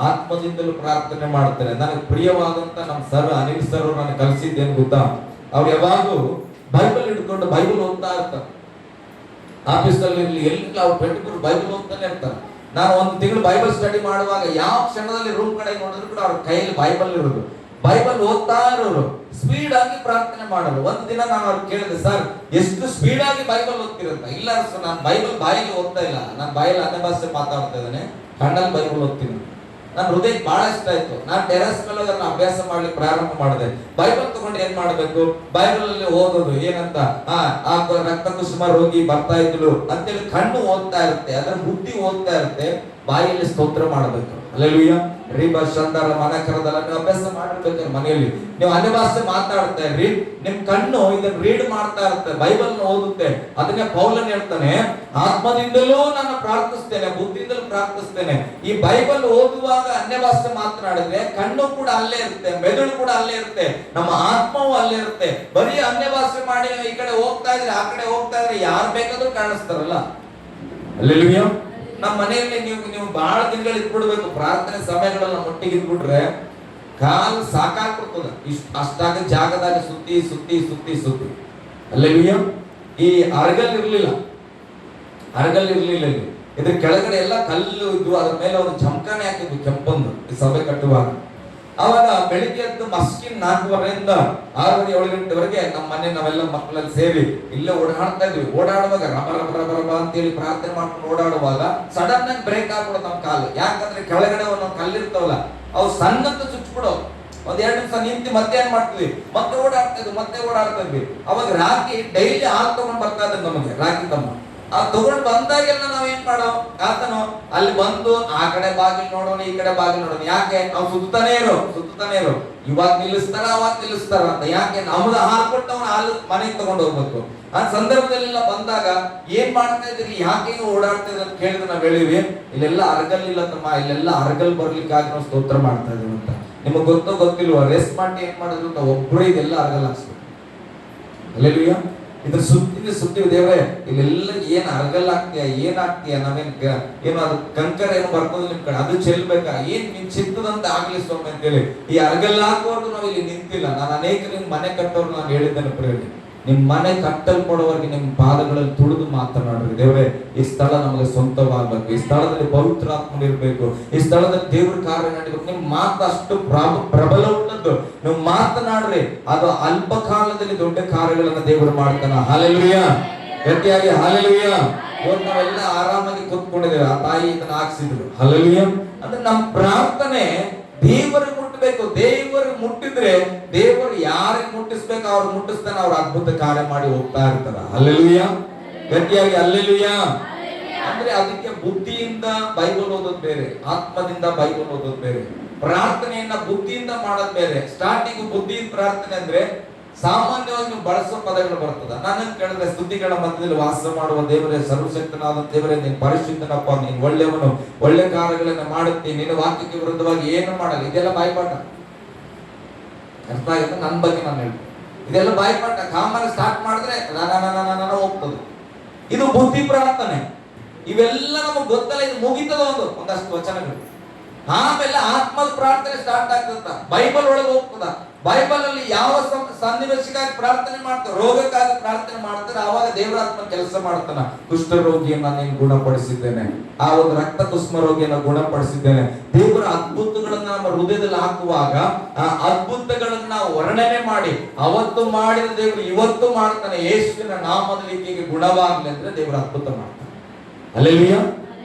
ಆತ್ಮದಿಂದಲೂ ಪ್ರಾರ್ಥನೆ ಮಾಡ್ತೇನೆ. ನನಗೆ ಪ್ರಿಯವಾದಂತ ನಮ್ಮ ಸರ್ ಅನಿಲ್ ಸರ್ ನನಗೆ ಕಲಿಸಿದ್ದೇನು ಗೊತ್ತಾ? ಅವ್ರು ಯಾವಾಗೂ ಬೈಬಲ್ ಹಿಡ್ಕೊಂಡು ಬೈಬಲ್ ಓದ್ತಾ ಇರ್ತಾರೆ. ಆಫೀಸಲ್ಲಿ ಇರ್ಲಿ ಎಲ್ಲಿ ಅವ್ರು ಪೆಟ್ಕೊಂಡು ಬೈಬಲ್ ಓದ್ತಾನೆ ಇರ್ತಾರೆ. ನಾನು 1 ತಿಂಗಳು ಬೈಬಲ್ ಸ್ಟಡಿ ಮಾಡುವಾಗ ಯಾವ ಕ್ಷಣದಲ್ಲಿ ರೂಮ್ ಕಡೆ ನೋಡಿದ್ರು ಕೂಡ ಅವ್ರ ಕೈಯಲ್ಲಿ ಬೈಬಲ್ ಇರೋದು, ಬೈಬಲ್ ಓದ್ತಾ ಇರೋರು, ಸ್ಪೀಡ್ ಆಗಿ ಪ್ರಾರ್ಥನೆ ಮಾಡೋರು. ಒಂದು ದಿನ ನಾನು ಅವ್ರು ಕೇಳಿದೆ, ಸರ್ ಎಷ್ಟು ಸ್ಪೀಡ್ ಆಗಿ ಬೈಬಲ್ ಓದ್ತಿರಂತ. ಇಲ್ಲ ಸರ್, ನಾನು ಬೈಬಲ್ ಬಾಯಲ್ಲಿ ಓದ್ತಾ ಇಲ್ಲ, ನಾನು ಬಾಯಲ್ಲಿ ಅನ್ಯ ಭಾಷೆ ಮಾತಾಡ್ತಾ ಇದ್ದೇನೆ, ಕಣ್ಣಲ್ಲಿ ಬೈಬಲ್ ಓದ್ತೀನಿ. ನನ್ನ ಹೃದಯಕ್ಕೆ ಬಹಳ ಇಷ್ಟ ಆಯ್ತು. ನಾನು ಟೆರಸ್ ಮೇಲೆ ಅದನ್ನ ಅಭ್ಯಾಸ ಮಾಡ್ಲಿಕ್ಕೆ ಪ್ರಾರಂಭ ಮಾಡಿದೆ. ಬೈಬಲ್ ತಗೊಂಡು ಏನ್ ಮಾಡ್ಬೇಕು? ಬೈಬಲ್ ಅಲ್ಲಿ ಓದೋದು ಏನಂತ, ಆ ರಕ್ತ ಕುಸುಮ ರೋಗಿ ಬರ್ತಾ ಇದ್ಲು ಅಂತೇಳಿ ಕಣ್ಣು ಓದ್ತಾ ಇರುತ್ತೆ, ಅದರ ಬುದ್ಧಿ ಓದ್ತಾ ಇರುತ್ತೆ, ಬಾಯಲ್ಲಿ ಸ್ತೋತ್ರ ಮಾಡಬೇಕು. ಹಲ್ಲೆಲೂಯಾ. ರೀಬಾ ಶಂದರ ಮನಕರದಲ್ಲ ನೀವು ಅಭ್ಯಾಸ ಮಾಡಿರ್ಬೇಕಾದ್ರೆ ಮನೆಯಲ್ಲಿ ನೀವು ಅನ್ಯ ಭಾಷೆ ಮಾತಾಡ್ತಾ ಇರ್ರಿ, ನಿಮ್ ಕಣ್ಣು ಇದನ್ನ ರೀಡ್ ಮಾಡ್ತಾ ಇರುತ್ತೆ, ಬೈಬಲ್ ಓದುತ್ತೆ. ಅದನ್ನೇ ಪೌಲನ್ ಹೇಳ್ತಾನೆ, ಆತ್ಮದಿಂದಲೂ ನಾನು ಪ್ರಾರ್ಥಿಸ್ತೇನೆ, ಬುದ್ಧಿಯಿಂದಲೂ ಪ್ರಾರ್ಥಿಸ್ತೇನೆ. ಈ ಬೈಬಲ್ ಓದುವಾಗ ಅನ್ಯ ಭಾಷೆ ಮಾತನಾಡಿದ್ರೆ ಕಣ್ಣು ಕೂಡ ಅಲ್ಲೇ ಇರುತ್ತೆ, ಮೆದುಳು ಕೂಡ ಅಲ್ಲೇ ಇರುತ್ತೆ, ನಮ್ಮ ಆತ್ಮವೂ ಅಲ್ಲೇ ಇರುತ್ತೆ. ಬರೀ ಅನ್ಯ ಭಾಷೆ ಮಾಡಿ ಈ ಕಡೆ ಹೋಗ್ತಾ ಇದ್ರೆ ಆ ಕಡೆ ಹೋಗ್ತಾ ಇದ್ರೆ ಯಾರು ಬೇಕಾದ್ರೂ ಕಾಣಿಸ್ತಾರಲ್ಲ. ಹಲ್ಲೆಲೂಯಾ. ನಮ್ಮ ಮನೆಯಲ್ಲಿ ನೀವು ಬಹಳ ದಿನಗಳು ಇದ್ಬಿಡ್ಬೇಕು. ಪ್ರಾರ್ಥನೆ ಸಮಯಗಳನ್ನ ಒಟ್ಟಿಗೆ ಇದ್ಬಿಟ್ರೆ ಕಾಲು ಸಾಕಾಗ್ಬಿಡ್ತದ. ಅಷ್ಟಾಗ ಜಾಗದಾಗ ಸುತ್ತಿ ಸುತ್ತಿ ಸುತ್ತಿ ಸುತ್ತಿ. ಹಲ್ಲೆಲೂಯಾ. ಈ ಅರಗಲ್ ಇರ್ಲಿಲ್ಲ ಇಲ್ಲಿ. ಇದ್ರ ಕೆಳಗಡೆ ಎಲ್ಲ ಕಲ್ಲು ಇದ್ವು, ಅದ್ರ ಮೇಲೆ ಒಂದು ಜಮಖಾನೆ ಹಾಕಿದ್ವಿ ಕೆಂಪಂದು. ಈ ಸಭೆ ಕಟ್ಟುವಾಗ ಅವಾಗ ಬೆಳಿಗ್ಗೆ ಎದ್ದು ಮಸ್ಕಿನ್ 4:30 6:30 7 ಗಂಟೆವರೆಗೆ ನಮ್ಮ ಮನೆ ನಾವೆಲ್ಲ ಮಕ್ಕಳೆಲ್ಲ ಸೇರಿ ಇಲ್ಲೇ ಓಡಾಡ್ತಾ ಇದ್ವಿ. ಓಡಾಡುವಾಗ ರಬ ರಬ ರಬ ರಬ ಅಂತೇಳಿ ಪ್ರಾರ್ಥನೆ ಮಾಡ್ಕೊಂಡು ಓಡಾಡುವಾಗ ಸಡನ್ ಆಗಿ ಬ್ರೇಕ್ ಆಗ್ಬಿಡೋದು ನಮ್ಮ ಕಾಲು. ಯಾಕಂದ್ರೆ ಕೆಳಗಡೆ ಒಂದೊಂದು ಕಲ್ಲಿರ್ತಾವಲ್ಲ, ಅವು ಸಣ್ಣಂತ ಚುಚ್ಬಿಡೋ. ಒಂದ್ 2 ನಿಮಿಷ ನಿಂತು ಮತ್ತೆ ಏನ್ ಮಾಡ್ತೀವಿ, ಮತ್ತೆ ಓಡಾಡ್ತಾ ಇದ್ವಿ. ಅವಾಗ ರಾಕಿ ಡೈಲಿ ಹಾಲು ತಗೊಂಡ್ ಬರ್ತಾ ಇದ್ದ ನಮಗೆ, ರಾಕಿ ತಮ್ಮ. ಆ ತಗೊಂಡ್ ಬಂದಾಗೆಲ್ಲ ನಾವ್ ಏನ್ ಮಾಡೋ, ಆತನು ಅಲ್ಲಿ ಬಂದು ಆ ಕಡೆ ಬಾಗಿಲು ನೋಡೋಣ, ಈ ಕಡೆ ಬಾಗಿಲು ನೋಡೋಣ. ಯಾಕೆ ನಾವು ಸುತ್ತಾನೇ ಇರೋ ಇವಾಗ ನಿಲ್ಲಿಸ್ತಾರ ಅವಾಗ ನಿಲ್ಲಿಸ್ತಾರ ಅಂತ. ಯಾಕೆ ನಮ್ದು ಹಾಲು ಕೊಟ್ಟು ಅವ್ನ ಹಾಲು ಮನೆಗೆ ತಗೊಂಡು ಹೋಗ್ಬೇಕು. ಆ ಸಂದರ್ಭದಲ್ಲೆಲ್ಲ ಬಂದಾಗ ಏನ್ ಮಾಡ್ತಾ ಇದ್ರಿ, ಯಾಕೆ ಓಡಾಡ್ತಾ ಇದ್ರಿ ಅಂತ ಕೇಳಿದ್ರೆ ನಾವ್ ಹೇಳಿವಿ, ಇಲ್ಲೆಲ್ಲ ಅರಗಲ್ ಇಲ್ಲ ತಮ್ಮ, ಇಲ್ಲೆಲ್ಲ ಅರಗಲ್ ಬರ್ಲಿಕ್ಕಾಗಿ ನಾವು ಸ್ತೋತ್ರ ಮಾಡ್ತಾ ಇದೀವಿ ಅಂತ. ನಿಮಗ್ ಗೊತ್ತಿಲ್ವಾ, ರೆಸ್ಟ್ ಮಾಡಿ ಏನ್ ಮಾಡಿದ್ರು ಅಂತ ಒಬ್ಬರೇ ಇದೆಲ್ಲ ಅರಗಲ್ ಹಾಕ್ಸ್ಬೇಕು. ಅಲ್ಲೆಲ್ಲೂಯ್ಯ. ಇದ್ರ ಸುತ್ತಿ ದೇವ್ರೆ ಇಲ್ಲೆಲ್ಲ ಏನ್ ಅರಗಲ್ ಆಗ್ತೀಯ, ಏನಾಗ್ತೀಯ, ನಾವೇನ್ ಏನು ಅದು ಕಂಕರ ಏನು ಬರ್ತದ ನಿಮ್ ಕಡೆ, ಅದು ಚೆಲ್ಬೇಕಾ, ಏನ್ ನಿಮ್ ಚಿತ್ತದಂತ ಆಗ್ಲಿ ಸ್ವಾಮಿ ಅಂತೇಳಿ ಈ ಅರಗಲ್ ಹಾಕುವವರೆಗೂ ನಾವ್ ಇಲ್ಲಿ ನಿಂತಿಲ್ಲ. ನಾನು ಅನೇಕ ನಿಮ್ ಮನೆ ಕಟ್ಟೋರು ನಾನು ಹೇಳಿದ್ದೇನೆ ಪ್ರೇರಣೆ, ನಿಮ್ ಮನೆ ಕಟ್ಟಲ್ಪಡುವವರೆಗೆ ನಿಮ್ ಪಾದಗಳಲ್ಲಿ ತುಳಿದು ಮಾತನಾಡ್ರಿ. ದೇವ್ರೆ ಈ ಸ್ಥಳ ನಮಗೆ ಸ್ವಂತವಾಗಬೇಕು, ಈ ಸ್ಥಳದಲ್ಲಿ ಪವಿತ್ರಾತ್ಮ ಇರ್ಬೇಕು, ಈ ಸ್ಥಳದಲ್ಲಿ ದೇವ್ರ ಕಾರ್ಯ ನಡೀಬೇಕು. ನಿಮ್ ಮಾತು ಅಷ್ಟು ಪ್ರಬಲ ಉಳ್ಳದ್ದು, ನೀವು ಮಾತನಾಡ್ರಿ, ಅದು ಅಲ್ಪ ಕಾಲದಲ್ಲಿ ದೊಡ್ಡ ಕಾರ್ಯಗಳನ್ನ ದೇವರು ಮಾಡ್ತಾನ. ಹಲ್ಲೆಲೂಯ, ಗಟ್ಟಿಯಾಗಿ ಹಲ್ಲೆಲೂಯ. ಇವತ್ತು ನಾವೆಲ್ಲ ಆರಾಮಾಗಿ ಕೂತ್ಕೊಂಡಿದ್ದೇವೆ, ಆ ತಾಯಿ ಇದನ್ನ ಹಾಕ್ಸಿದ್ರು. ಹಲ್ಲೆಲೂಯ. ಅಂದ್ರೆ ನಮ್ಮ ಪ್ರಾರ್ಥನೆ ದೇವರಿಗೆ ಮುಟ್ಟಬೇಕು. ದೇವರು ಮುಟ್ಟಿದ್ರೆ ದೇವರು ಯಾರಿಗೆ ಮುಟ್ಟಿಸ್ಬೇಕು ಅವ್ರು ಮುಟ್ಟಿಸ್ತಾನೆ, ಅವ್ರ ಅದ್ಭುತ ಕಾರ್ಯ ಮಾಡಿ ಹೋಗ್ತಾ ಇರ್ತಾರ. ಹಲ್ಲೆಲೂಯ, ಗಟ್ಟಿಯಾಗಿ ಹಲ್ಲೆಲೂಯ. ಅಂದ್ರೆ ಅದಕ್ಕೆ ಬುದ್ಧಿಯಿಂದ ಬೈಬಲ್ ಓದೋದು ಬೇರೆ, ಆತ್ಮದಿಂದ ಬೈಬಲ್ ಓದೋದು ಬೇರೆ. ಪ್ರಾರ್ಥನೆಯನ್ನ ಬುದ್ಧಿಯಿಂದ ಮಾಡೋದು ಬೇರೆ. ಸ್ಟಾರ್ಟಿಂಗ್ ಬುದ್ಧಿಯಿಂದ ಪ್ರಾರ್ಥನೆ ಅಂದ್ರೆ ಸಾಮಾನ್ಯವಾಗಿ ನೀವು ಬಳಸೋ ಪದಗಳು ಬರ್ತದ. ನಾನು ಕೇಳಿದ್ರೆ ಸ್ತುತಿಗಳ ಮಧ್ಯದಲ್ಲಿ ವಾಸ ಮಾಡುವ ದೇವರೇ, ಸರ್ವಶಕ್ತನಾದ ದೇವರೇ, ನೀನು ಪರಿಶುದ್ಧನಪ್ಪ, ನೀನು ಒಳ್ಳೆಯವನು, ಒಳ್ಳೆ ಕಾರ್ಯಗಳನ್ನ ಮಾಡುತ್ತೀನಿ, ನಿನ್ನ ವಾಕ್ಯಕ್ಕೆ ವಿರುದ್ಧವಾಗಿ ಏನು ಮಾಡಲ್ಲ. ಇದೆಲ್ಲ ಬಾಯ್ಪಾಠ. ಅರ್ಥ ಆಗುತ್ತೆ? ನನ್ನ ಬಗ್ಗೆ ನಾನು ಹೇಳ್ತೀನಿ, ಇದೆಲ್ಲ ಬಾಯ್ಪಾಠ. ಕಾಮನ್ ಸ್ಟಾರ್ಟ್ ಮಾಡಿದ್ರೆ ಹೋಗ್ತದೆ. ಇದು ಬುದ್ಧಿ ಪ್ರಾರ್ಥನೆ. ಇವೆಲ್ಲ ನಮಗೆ ಗೊತ್ತಲ್ಲ, ಇದು ಮುಗಿತದ ಒಂದಷ್ಟು ವಚನಗಳು. ಆಮೇಲೆ ಆತ್ಮದ ಪ್ರಾರ್ಥನೆ ಸ್ಟಾರ್ಟ್ ಆಗ್ತದ, ಬೈಬಲ್ ಒಳಗೆ ಹೋಗ್ತದ. ಬೈಬಲ್ ಅಲ್ಲಿ ಯಾವ ಸನ್ನಿವೇಶಕ್ಕಾಗಿ ಪ್ರಾರ್ಥನೆ ಮಾಡ್ತಾರೆ, ರೋಗಕ್ಕಾಗಿ ಪ್ರಾರ್ಥನೆ ಮಾಡ್ತಾರೆ, ಆವಾಗ ದೇವರಾತ್ಮ ಕೆಲಸ ಮಾಡ್ತಾನ. ಕುಷ್ಠರೋಗಿಯನ್ನ ನೀನು ಗುಣಪಡಿಸಿದ್ದೇನೆ, ಆ ಒಂದು ರಕ್ತ ಕುಷ್ಮ ರೋಗಿಯನ್ನ ಗುಣಪಡಿಸಿದ್ದೇನೆ. ದೇವರ ಅದ್ಭುತಗಳನ್ನ ನಮ್ಮ ಹೃದಯದಲ್ಲಿ ಹಾಕುವಾಗ ಆ ಅದ್ಭುತಗಳನ್ನ ವರ್ಣನೆ ಮಾಡಿ, ಅವತ್ತು ಮಾಡಿದ ದೇವರು ಇವತ್ತು ಮಾಡ್ತಾನೆ. ಯೇಸುವಿನ ನಾಮದಲ್ಲಿ ಈಕೆಗೆ ಗುಣವಾಗ್ಲಿ ಅಂದ್ರೆ ದೇವರ ಅದ್ಭುತ ಮಾಡ್ತಾನೆ. ಹಲ್ಲೆಲೂಯಾ.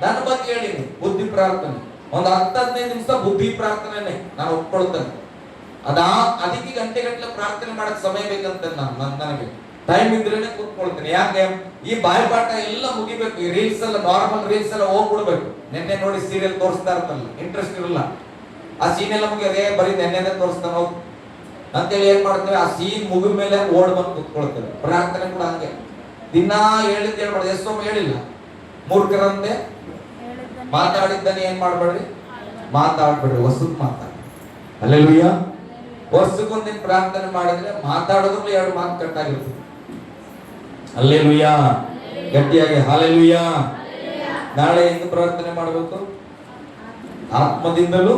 ನನ್ನ ಬಗ್ಗೆ ಹೇಳಿನಿ, ಬುದ್ಧಿ ಪ್ರಾರ್ಥನೆ ಒಂದು 10-15 ನಿಮಿಷ ಬುದ್ಧಿ ಪ್ರಾರ್ಥನೆ ನಾನು ಒಪ್ಕೊಳ್ತೇನೆ. ಅದಕ್ಕೆ ಗಂಟೆಗಟ್ಟಲೆ ಪ್ರಾರ್ಥನೆ ಮಾಡಕ್ ಸಮಯ ಬೇಕಂತ ನನಗೆ ಟೈಮ್ ಇದ್ರೇನೆ ಕೂತ್ಕೊಳ್ತೇನೆ. ಯಾಕೆ ಈ ಬಾಯ್ಪಾಠ ಎಲ್ಲ ಮುಗಿಬೇಕು. ಈ ರೀಲ್ಸ್ ಎಲ್ಲ, ನಾರ್ಮಲ್ ರೀಲ್ಸ್ ಎಲ್ಲ ಹೋಗ್ಬಿಡ್ಬೇಕು. ನೆನ್ನೆ ನೋಡಿ ಸೀರಿಯಲ್ ತೋರಿಸ್ತಾ ಇರ್ತಲ್ಲ, ಇಂಟ್ರೆಸ್ಟ್ ಇರಲ್ಲ. ಆ ಸೀನ್ ಎಲ್ಲ ಮುಗಿಯೋದೇ ಬರೀ ನೆನ್ನೆನೆ ತೋರಿಸ್ತಾನ ಹೋಗ್ ಅಂತೇಳಿ ಏನ್ ಮಾಡ್ತೇವೆ, ಆ ಸೀನ್ ಮುಗಿದ ಮೇಲೆ ಓಡ್ ಬಂದು ಕೂತ್ಕೊಳ್ತೇವೆ. ಪ್ರಾರ್ಥನೆ ಕೂಡ ಹಂಗೆ ದಿನಾ ಹೇಳಿದ್ದು ಹೇಳ್ಬಾರ್ದು. ಎಷ್ಟೊಮ್ಮೆ ಹೇಳಿಲ್ಲ, ಮೂರ್ಖರಂತೆ ಮಾತಾಡಿದ್ದಾನೆ ಏನ್ ಮಾಡ್ಬೇಡ್ರಿ, ಮಾತಾಡ್ಬೇಡ್ರಿ, ಹೊಸದ್ ಮಾತಾಡಿ. ಹಲ್ಲೆಲೂಯ. ವರ್ಷಕ್ಕೊಂದಿನ ಪ್ರಾರ್ಥನೆ ಮಾಡಿದ್ರೆ ಮಾತಾಡೋದ್ರೂ 2 ಮಾತು ಕಟ್ಟಾಗಿರ್ತದೆ. ಹಲ್ಲೆಲೂಯ, ಗಟ್ಟಿಯಾಗಿ ಹಲ್ಲೆಲೂಯ. ನಾಳೆ ಹೆಂಗ್ ಪ್ರಾರ್ಥನೆ ಮಾಡಬೇಕು? ಆತ್ಮದಿಂದಲೂ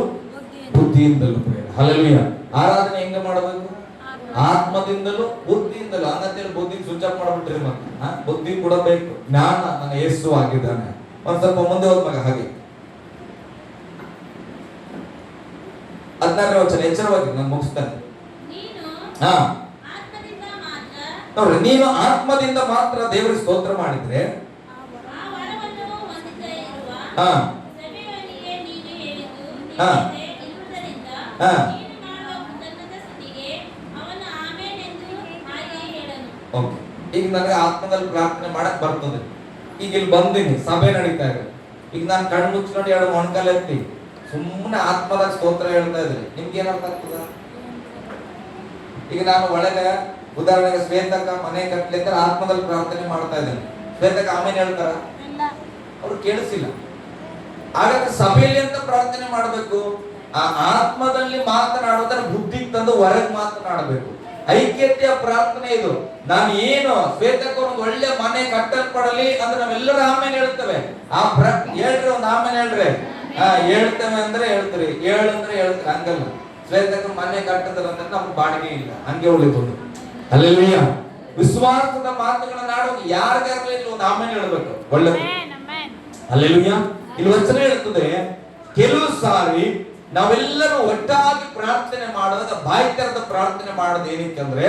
ಬುದ್ಧಿಯಿಂದಲೂ. ಹಲ್ಲೆಲೂಯ. ಆರಾಧನೆ ಹೆಂಗ ಮಾಡಬೇಕು? ಆತ್ಮದಿಂದಲೂ ಬುದ್ಧಿಯಿಂದಲೂ. ಹಂಗಂತೇಳಿ ಬುದ್ಧಿ ಸ್ವಿಚ್ ಆಫ್ ಮಾಡ್ಬಿಟ್ರಿ. ಮತ್ತೆ ಬುದ್ಧಿ ಕೊಡಬೇಕು. ಜ್ಞಾನ ನನ್ನ ಯೇಸು ಆಗಿದ್ದಾನೆ. ಒಂದ್ ಸ್ವಲ್ಪ ಮುಂದೆ ಹೋದ್ಮಾಗ ಹಾಗೆ 16ನೇ ವಚನ, ಎಚ್ಚರವಾಗಿ ನಾನು ಮುಗಿಸ್ತೇನೆ. ನೋಡ್ರಿ, ನೀನು ಆತ್ಮದಿಂದ ಮಾತ್ರ ದೇವರಿಗೆ ಸ್ತೋತ್ರ ಮಾಡಿದ್ರೆ ಈಗ ನನಗೆ ಆತ್ಮದಲ್ಲಿ ಪ್ರಾರ್ಥನೆ ಮಾಡಕ್ ಬರ್ತದೆ. ಈಗ ಇಲ್ಲಿ ಬಂದಿನಿ, ಸಭೆ ನಡೀತಾ ಇದೆ. ಈಗ ನಾನು ಕಣ್ಣು ಮುಚ್ಕೊಂಡು 2 ಮೊಣಕಾಲ ಎತ್ತಿ ಸುಮ್ಮನೆ ಆತ್ಮದಾಗ ಸ್ತೋತ್ರ ಹೇಳ್ತಾ ಇದ್ರಿ, ನಿಮ್ಗೆ ಏನರ್ಥ ಆಗ್ತದ? ಈಗ ನಾನು ಒಳಗೆ ಉದಾಹರಣೆಗೆ ಶ್ವೇತಕ ಮನೆ ಕಟ್ಲಿಕ್ಕೆ ಆತ್ಮದಲ್ಲಿ ಪ್ರಾರ್ಥನೆ ಮಾಡ್ತಾ ಇದ್ದೇನೆ. ಶ್ವೇತಕ ಆಮೇಲೆ ಹೇಳ್ತಾರ, ಅವ್ರು ಕೇಳಿಸಿಲ್ಲ. ಹಾಗಾದ್ರೆ ಸಭೆಯಲ್ಲಿ ಅಂತ ಪ್ರಾರ್ಥನೆ ಮಾಡಬೇಕು. ಆ ಆತ್ಮದಲ್ಲಿ ಮಾತನಾಡೋದ್ರೆ ಬುದ್ಧಿ ತಂದು ಹೊರಗೆ ಮಾತನಾಡಬೇಕು. ಐಕ್ಯತೆಯ ಪ್ರಾರ್ಥನೆ ಇದು. ನಾನು ಏನು ಶ್ವೇತಕ ಒಂದು ಒಳ್ಳೆ ಮನೆ ಕಟ್ಟಲ್ಪಡಲಿ ಅಂದ್ರೆ ನಾವೆಲ್ಲರೂ ಆಮೇಲೆ ಹೇಳ್ತೇವೆ. ಹೇಳ್ರಿ, ಒಂದು ಆಮೇಲೆ ಹೇಳ್ರಿ. ಹೇಳ್ತೇವೆ ಅಂದ್ರೆ ಹೇಳ್ತೀರಿ, ಹೇಳಂದ್ರೆ ಹೇಳ್ತೀರಿ. ಹಂಗಲ್ಲ, ಶ್ವೇತಕ ಮನೆ ಕಟ್ಟದ್ರಂದ್ರೆ ನಮ್ಗೆ ಬಾಡಿಗೆ ಇಲ್ಲ, ಹಂಗೆ ಉಳಿಬೋದು. ಹಲ್ಲೆಲೂಯ. ವಿಶ್ವಾಸದ ಮಾತುಗಳನ್ನ ಆಡೋದು ಯಾರಿಗಾಗಲಿ ಒಂದು ಆಮೇಲೆ ಹೇಳ್ಬೇಕು, ಒಳ್ಳೆ. ಹಲ್ಲೆಲೂಯ. ಇಲ್ಲಿ ವಚನ ಹೇಳ್ತದೆ, ಕೆಲವು ಸಾರಿ ನಾವೆಲ್ಲರೂ ಒಟ್ಟಾಗಿ ಪ್ರಾರ್ಥನೆ ಮಾಡುವಾಗ ಬಾಯಿ ತೆರೆದ ಪ್ರಾರ್ಥನೆ ಮಾಡೋದು ಏನಕ್ಕೆ ಅಂದ್ರೆ,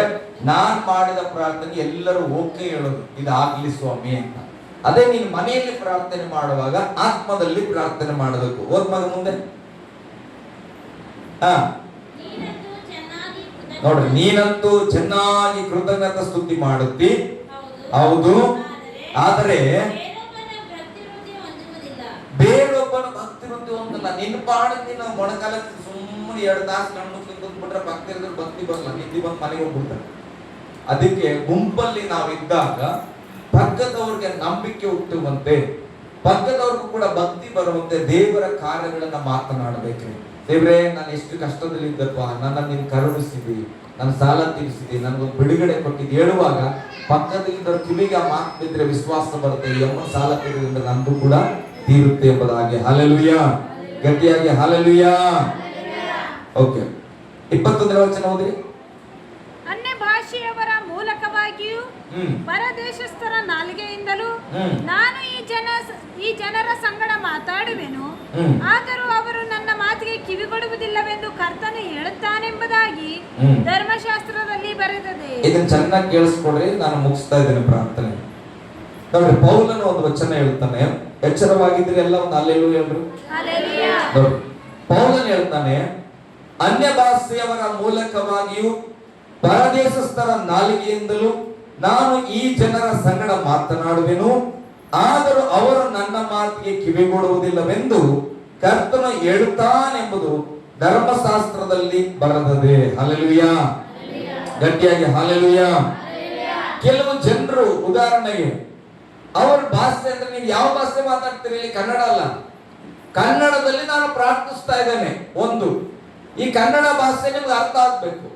ನಾನ್ ಮಾಡಿದ ಪ್ರಾರ್ಥನೆ ಎಲ್ಲರೂ ಓಕೆ ಹೇಳೋದು, ಇದಾಗ್ಲಿ ಸ್ವಾಮಿ ಅಂತ. ಅದೇ ನೀನು ಮನೆಯಲ್ಲಿ ಪ್ರಾರ್ಥನೆ ಮಾಡುವಾಗ ಆತ್ಮದಲ್ಲಿ ಪ್ರಾರ್ಥನೆ ಮಾಡಬೇಕು. ಮಗ ಮುಂದೆ ನೋಡ್ರಿ, ನೀನಂತೂ ಚೆನ್ನಾಗಿ ಕೃತಜ್ಞತಾ ಸ್ತುತಿ ಮಾಡುತ್ತಿ, ಹೌದು, ಆದರೆ ಬೇರೊಬ್ಬನ ಭಕ್ತಿ ವೃದ್ಧಿ ಹೊಂದಲ್ಲ. ನಿನ್ನ ಪಾಡಕ್ಕೆ ನೀನು ಮೊಣಕಾಲ ಸುಮ್ಮನೆ 2 ತಾಸು ಕಣ್ಣು ಕೂತ್ಬಿಟ್ರೆ ಭಕ್ತಿ ಭಕ್ತಿ ಬರಲ್ಲ, ನಿದ್ದೆ ಬಂದು ಮನೆಗೆ ಹೋಗ್ಬಿಡ್ತಾರೆ. ಅದಕ್ಕೆ ಗುಂಪಲ್ಲಿ ನಾವಿದ್ದಾಗ ಪಕ್ಕದವ್ರಿಗೆ ನಂಬಿಕೆ ಹುಟ್ಟುವಂತೆ, ಪಕ್ಕದವ್ರಿಗೂ ಕೂಡ ಭಕ್ತಿ ಬರುವಂತೆ ದೇವರ ಕಾರ್ಯಗಳನ್ನ ಮಾತನಾಡಬೇಕ್ರಿ. ದೇವ್ರೇ, ನಾನು ಎಷ್ಟು ಕಷ್ಟದಲ್ಲಿ ಇದ್ದಪ್ಪ, ನನ್ನ ನೀನು ಕರುಣಿಸಿದಿ, ನನ್ನ ಸಾಲ ತೀರಿಸಿದಿ, ನನಗೊಂದು ಬಿಡುಗಡೆ ಕೊಟ್ಟಿದ್ದು ಹೇಳುವಾಗ ಪಕ್ಕದಿಂದ ಕಿವಿಗೆ ಆ ಮಾತು ಬಿದ್ರೆ ವಿಶ್ವಾಸ ಬರುತ್ತೆ, ಈ ಅಮ್ಮ ಸಾಲ ತೀರಿದ್ರೆ ನಂದು ಕೂಡ ತೀರುತ್ತೆ ಎಂಬುದಾಗಿ. ಹಲ್ಲೆಲೂಯಾ, ಗಟ್ಟಿಯಾಗಿ ಹಲ್ಲೆಲೂಯಾ. ಓಕೆ, 21ನೇ ವಚನ ಓದಿ. ಅನ್ಯ ಭಾಷೆಯವರ ಮೂಲಕವಾಗಿಯೂ ಪರದೇಶಸ್ಥರ ನಾಲಿಗೆಯಿಂದಲೂ ನಾನು ಈ ಜನರ ಸಂಗಡ ಮಾತಾಡುವೆನು, ಆದರೂ ಅವರು ನನ್ನ ಮಾತಿಗೆ ಕಿವಿಗೊಡುವುದಿಲ್ಲವೆಂದು ಕರ್ತನು ಹೇಳುತ್ತಾನೆಂಬುದಾಗಿ ಧರ್ಮಶಾಸ್ತ್ರದಲ್ಲಿ ಬರೆದಿದೆ. ಇದನ್ನ ಚೆನ್ನಾಗಿ ಕೇಳಿಸ್ಕೊಡ್ರಿ, ನಾನು ಮುಗಿಸ್ತಾ ಇದ್ದೇನೆ ಪ್ರಾರ್ಥನೆ. ನೋಡ್ರಿ, ಪೌಲನು ಒಂದು ವಚನ ಹೇಳ್ತಾನೆ, ಎಚ್ಚರವಾಗಿದ್ರೆ ಎಲ್ಲ ಒಂದು ಹಲ್ಲೆಲೂಯಾ ಹೇಳ್ರಿ. ನೋಡ್ರಿ, ಪೌಲನು ಹೇಳ್ತಾನೆ, ಅನ್ಯ ಭಾಷೆಯವರ ಮೂಲಕವಾಗಿಯೂ ಪರದೇಶಸ್ಥರ ನಾಲಿಗೆಯಿಂದಲೂ ನಾನು ಈ ಜನರ ಸಂಗಡ ಮಾತನಾಡುವೆನು, ಆದರೂ ಅವರು ನನ್ನ ಮಾತಿಗೆ ಕಿವಿಗೊಡುವುದಿಲ್ಲವೆಂದು ಕರ್ತನು ಹೇಳುತ್ತಾನೆಂಬುದು ಧರ್ಮಶಾಸ್ತ್ರದಲ್ಲಿ ಬರೆದಿದೆ. ಹಲ್ಲೆಲೂಯಾ, ಗಟ್ಟಿಯಾಗಿ ಹಲ್ಲೆಲೂಯಾ. ಕೆಲವು ಜನರು, ಉದಾಹರಣೆಗೆ ಅವ್ರ ಭಾಷೆ ಅಂದ್ರೆ, ನೀವು ಯಾವ ಭಾಷೆ ಮಾತಾಡ್ತೀರಿ? ಇಲ್ಲಿ ಕನ್ನಡ ಅಲ್ಲ, ಕನ್ನಡದಲ್ಲಿ ನಾನು ಪ್ರಾರ್ಥಿಸ್ತಾ ಇದ್ದೇನೆ. ಒಂದು, ಈ ಕನ್ನಡ ಭಾಷೆ ನಿಮ್ಗೆ ಅರ್ಥ ಆಗ್ಬೇಕು.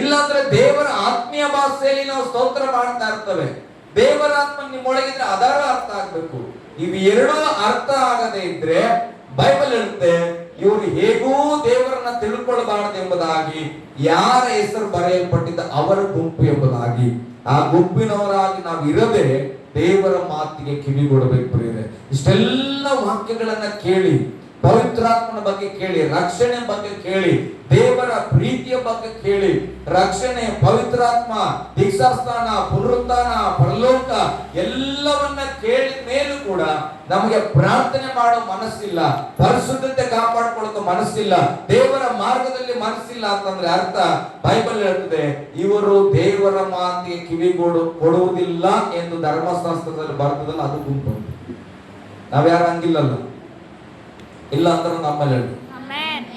ಇಲ್ಲಾಂದ್ರೆ ದೇವರ ಆತ್ಮೀಯ ಭಾಷೆಯಲ್ಲಿ ನಾವು ಸ್ತೋತ್ರ ಮಾಡ್ತಾ ಇರ್ತೇವೆ, ದೇವರ ಆತ್ಮ ನಿಮ್ಮೊಳಗಿದ್ರೆ ಅದರ ಅರ್ಥ ಆಗ್ಬೇಕು. ಇವು ಎರಡೂ ಅರ್ಥ ಆಗದೆ ಇದ್ರೆ ಬೈಬಲ್ ಹೇಳುತ್ತೆ, ಇವರು ಹೇಗೂ ದೇವರನ್ನ ತಿಳ್ಕೊಳ್ಬಾರದು ಎಂಬುದಾಗಿ ಯಾರ ಹೆಸರು ಬರೆಯಲ್ಪಟ್ಟಿದ್ದ ಅವರ ಗುಂಪು ಎಂಬುದಾಗಿ. ಆ ಗುಂಪಿನವರಾಗಿ ನಾವು ಇರದೆ ದೇವರ ಮಾತಿಗೆ ಕಿವಿಗೊಡಬೇಕು ಪ್ರಿಯರೇ. ಇಷ್ಟೆಲ್ಲ ವಾಕ್ಯಗಳನ್ನ ಕೇಳಿ, ಪವಿತ್ರಾತ್ಮನ ಬಗ್ಗೆ ಕೇಳಿ, ರಕ್ಷಣೆ ಬಗ್ಗೆ ಕೇಳಿ, ದೇವರ ಪ್ರೀತಿಯ ಬಗ್ಗೆ ಕೇಳಿ, ರಕ್ಷಣೆ, ಪವಿತ್ರಾತ್ಮ, ದೀಕ್ಷಾಸ್ಥಾನ, ಪುನರುತ್ಥಾನ, ಪರಲೋಕ ಎಲ್ಲವನ್ನ ಕೇಳಿದ ಮೇಲೂ ಕೂಡ ನಮಗೆ ಪ್ರಾರ್ಥನೆ ಮಾಡೋ ಮನಸ್ಸಿಲ್ಲ, ಪರಿಶುದ್ಧತೆ ಕಾಪಾಡ್ಕೊಳ್ಳೋ ಮನಸ್ಸಿಲ್ಲ, ದೇವರ ಮಾರ್ಗದಲ್ಲಿ ಮನಸ್ಸಿಲ್ಲ ಅಂತಂದ್ರೆ ಅರ್ಥ, ಬೈಬಲ್ ಹೇಳ್ತದೆ, ಇವರು ದೇವರ ಮಾತಿಗೆ ಕೊಡುವುದಿಲ್ಲ ಎಂದು ಧರ್ಮಶಾಸ್ತ್ರದಲ್ಲಿ ಬರ್ತದಲ್ಲ, ಅದು ಗುಂಪು. ನಾವ್ಯಾರು ಹಂಗಿಲ್ಲಲ್ಲ, ಇಲ್ಲ ಅಂದ್ರೆ ನಮ್ಮಲ್ಲಿ ಹೇಳಿ.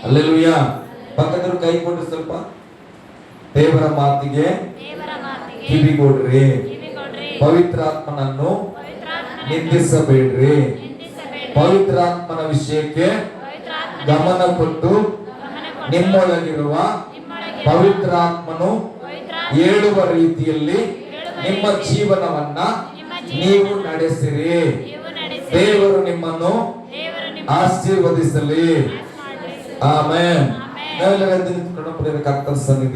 ಹಲ್ಲೆಲೂಯಾ. ಪಕ್ಕದ ಕೈ ಕೊಡ್ರಿ ಸ್ವಲ್ಪ. ದೇವರ ಮಾತಿಗೆ ಕಿವಿಗೊಡ್ರಿ, ಪವಿತ್ರಾತ್ಮನನ್ನು ನಿಂದಿಸಬೇಡ್ರಿ, ಪವಿತ್ರಾತ್ಮನ ವಿಷಯಕ್ಕೆ ಗಮನ ಕೊಟ್ಟು ನಿಮ್ಮೊಳಗಿರುವ ಪವಿತ್ರಾತ್ಮನು ಹೇಳುವ ರೀತಿಯಲ್ಲಿ ನಿಮ್ಮ ಜೀವನವನ್ನ ನೀವು ನಡೆಸಿರಿ. ದೇವರು ನಿಮ್ಮನ್ನು ಆಶೀರ್ವದಿಸಲಿ. ಆಮೆನ್. ನಾವೆಲ್ಲರೂ ಎದ್ದು ನಿಂತುಕೊಂಡು ಕರ್ತನ ಸನ್ನಿಧಿ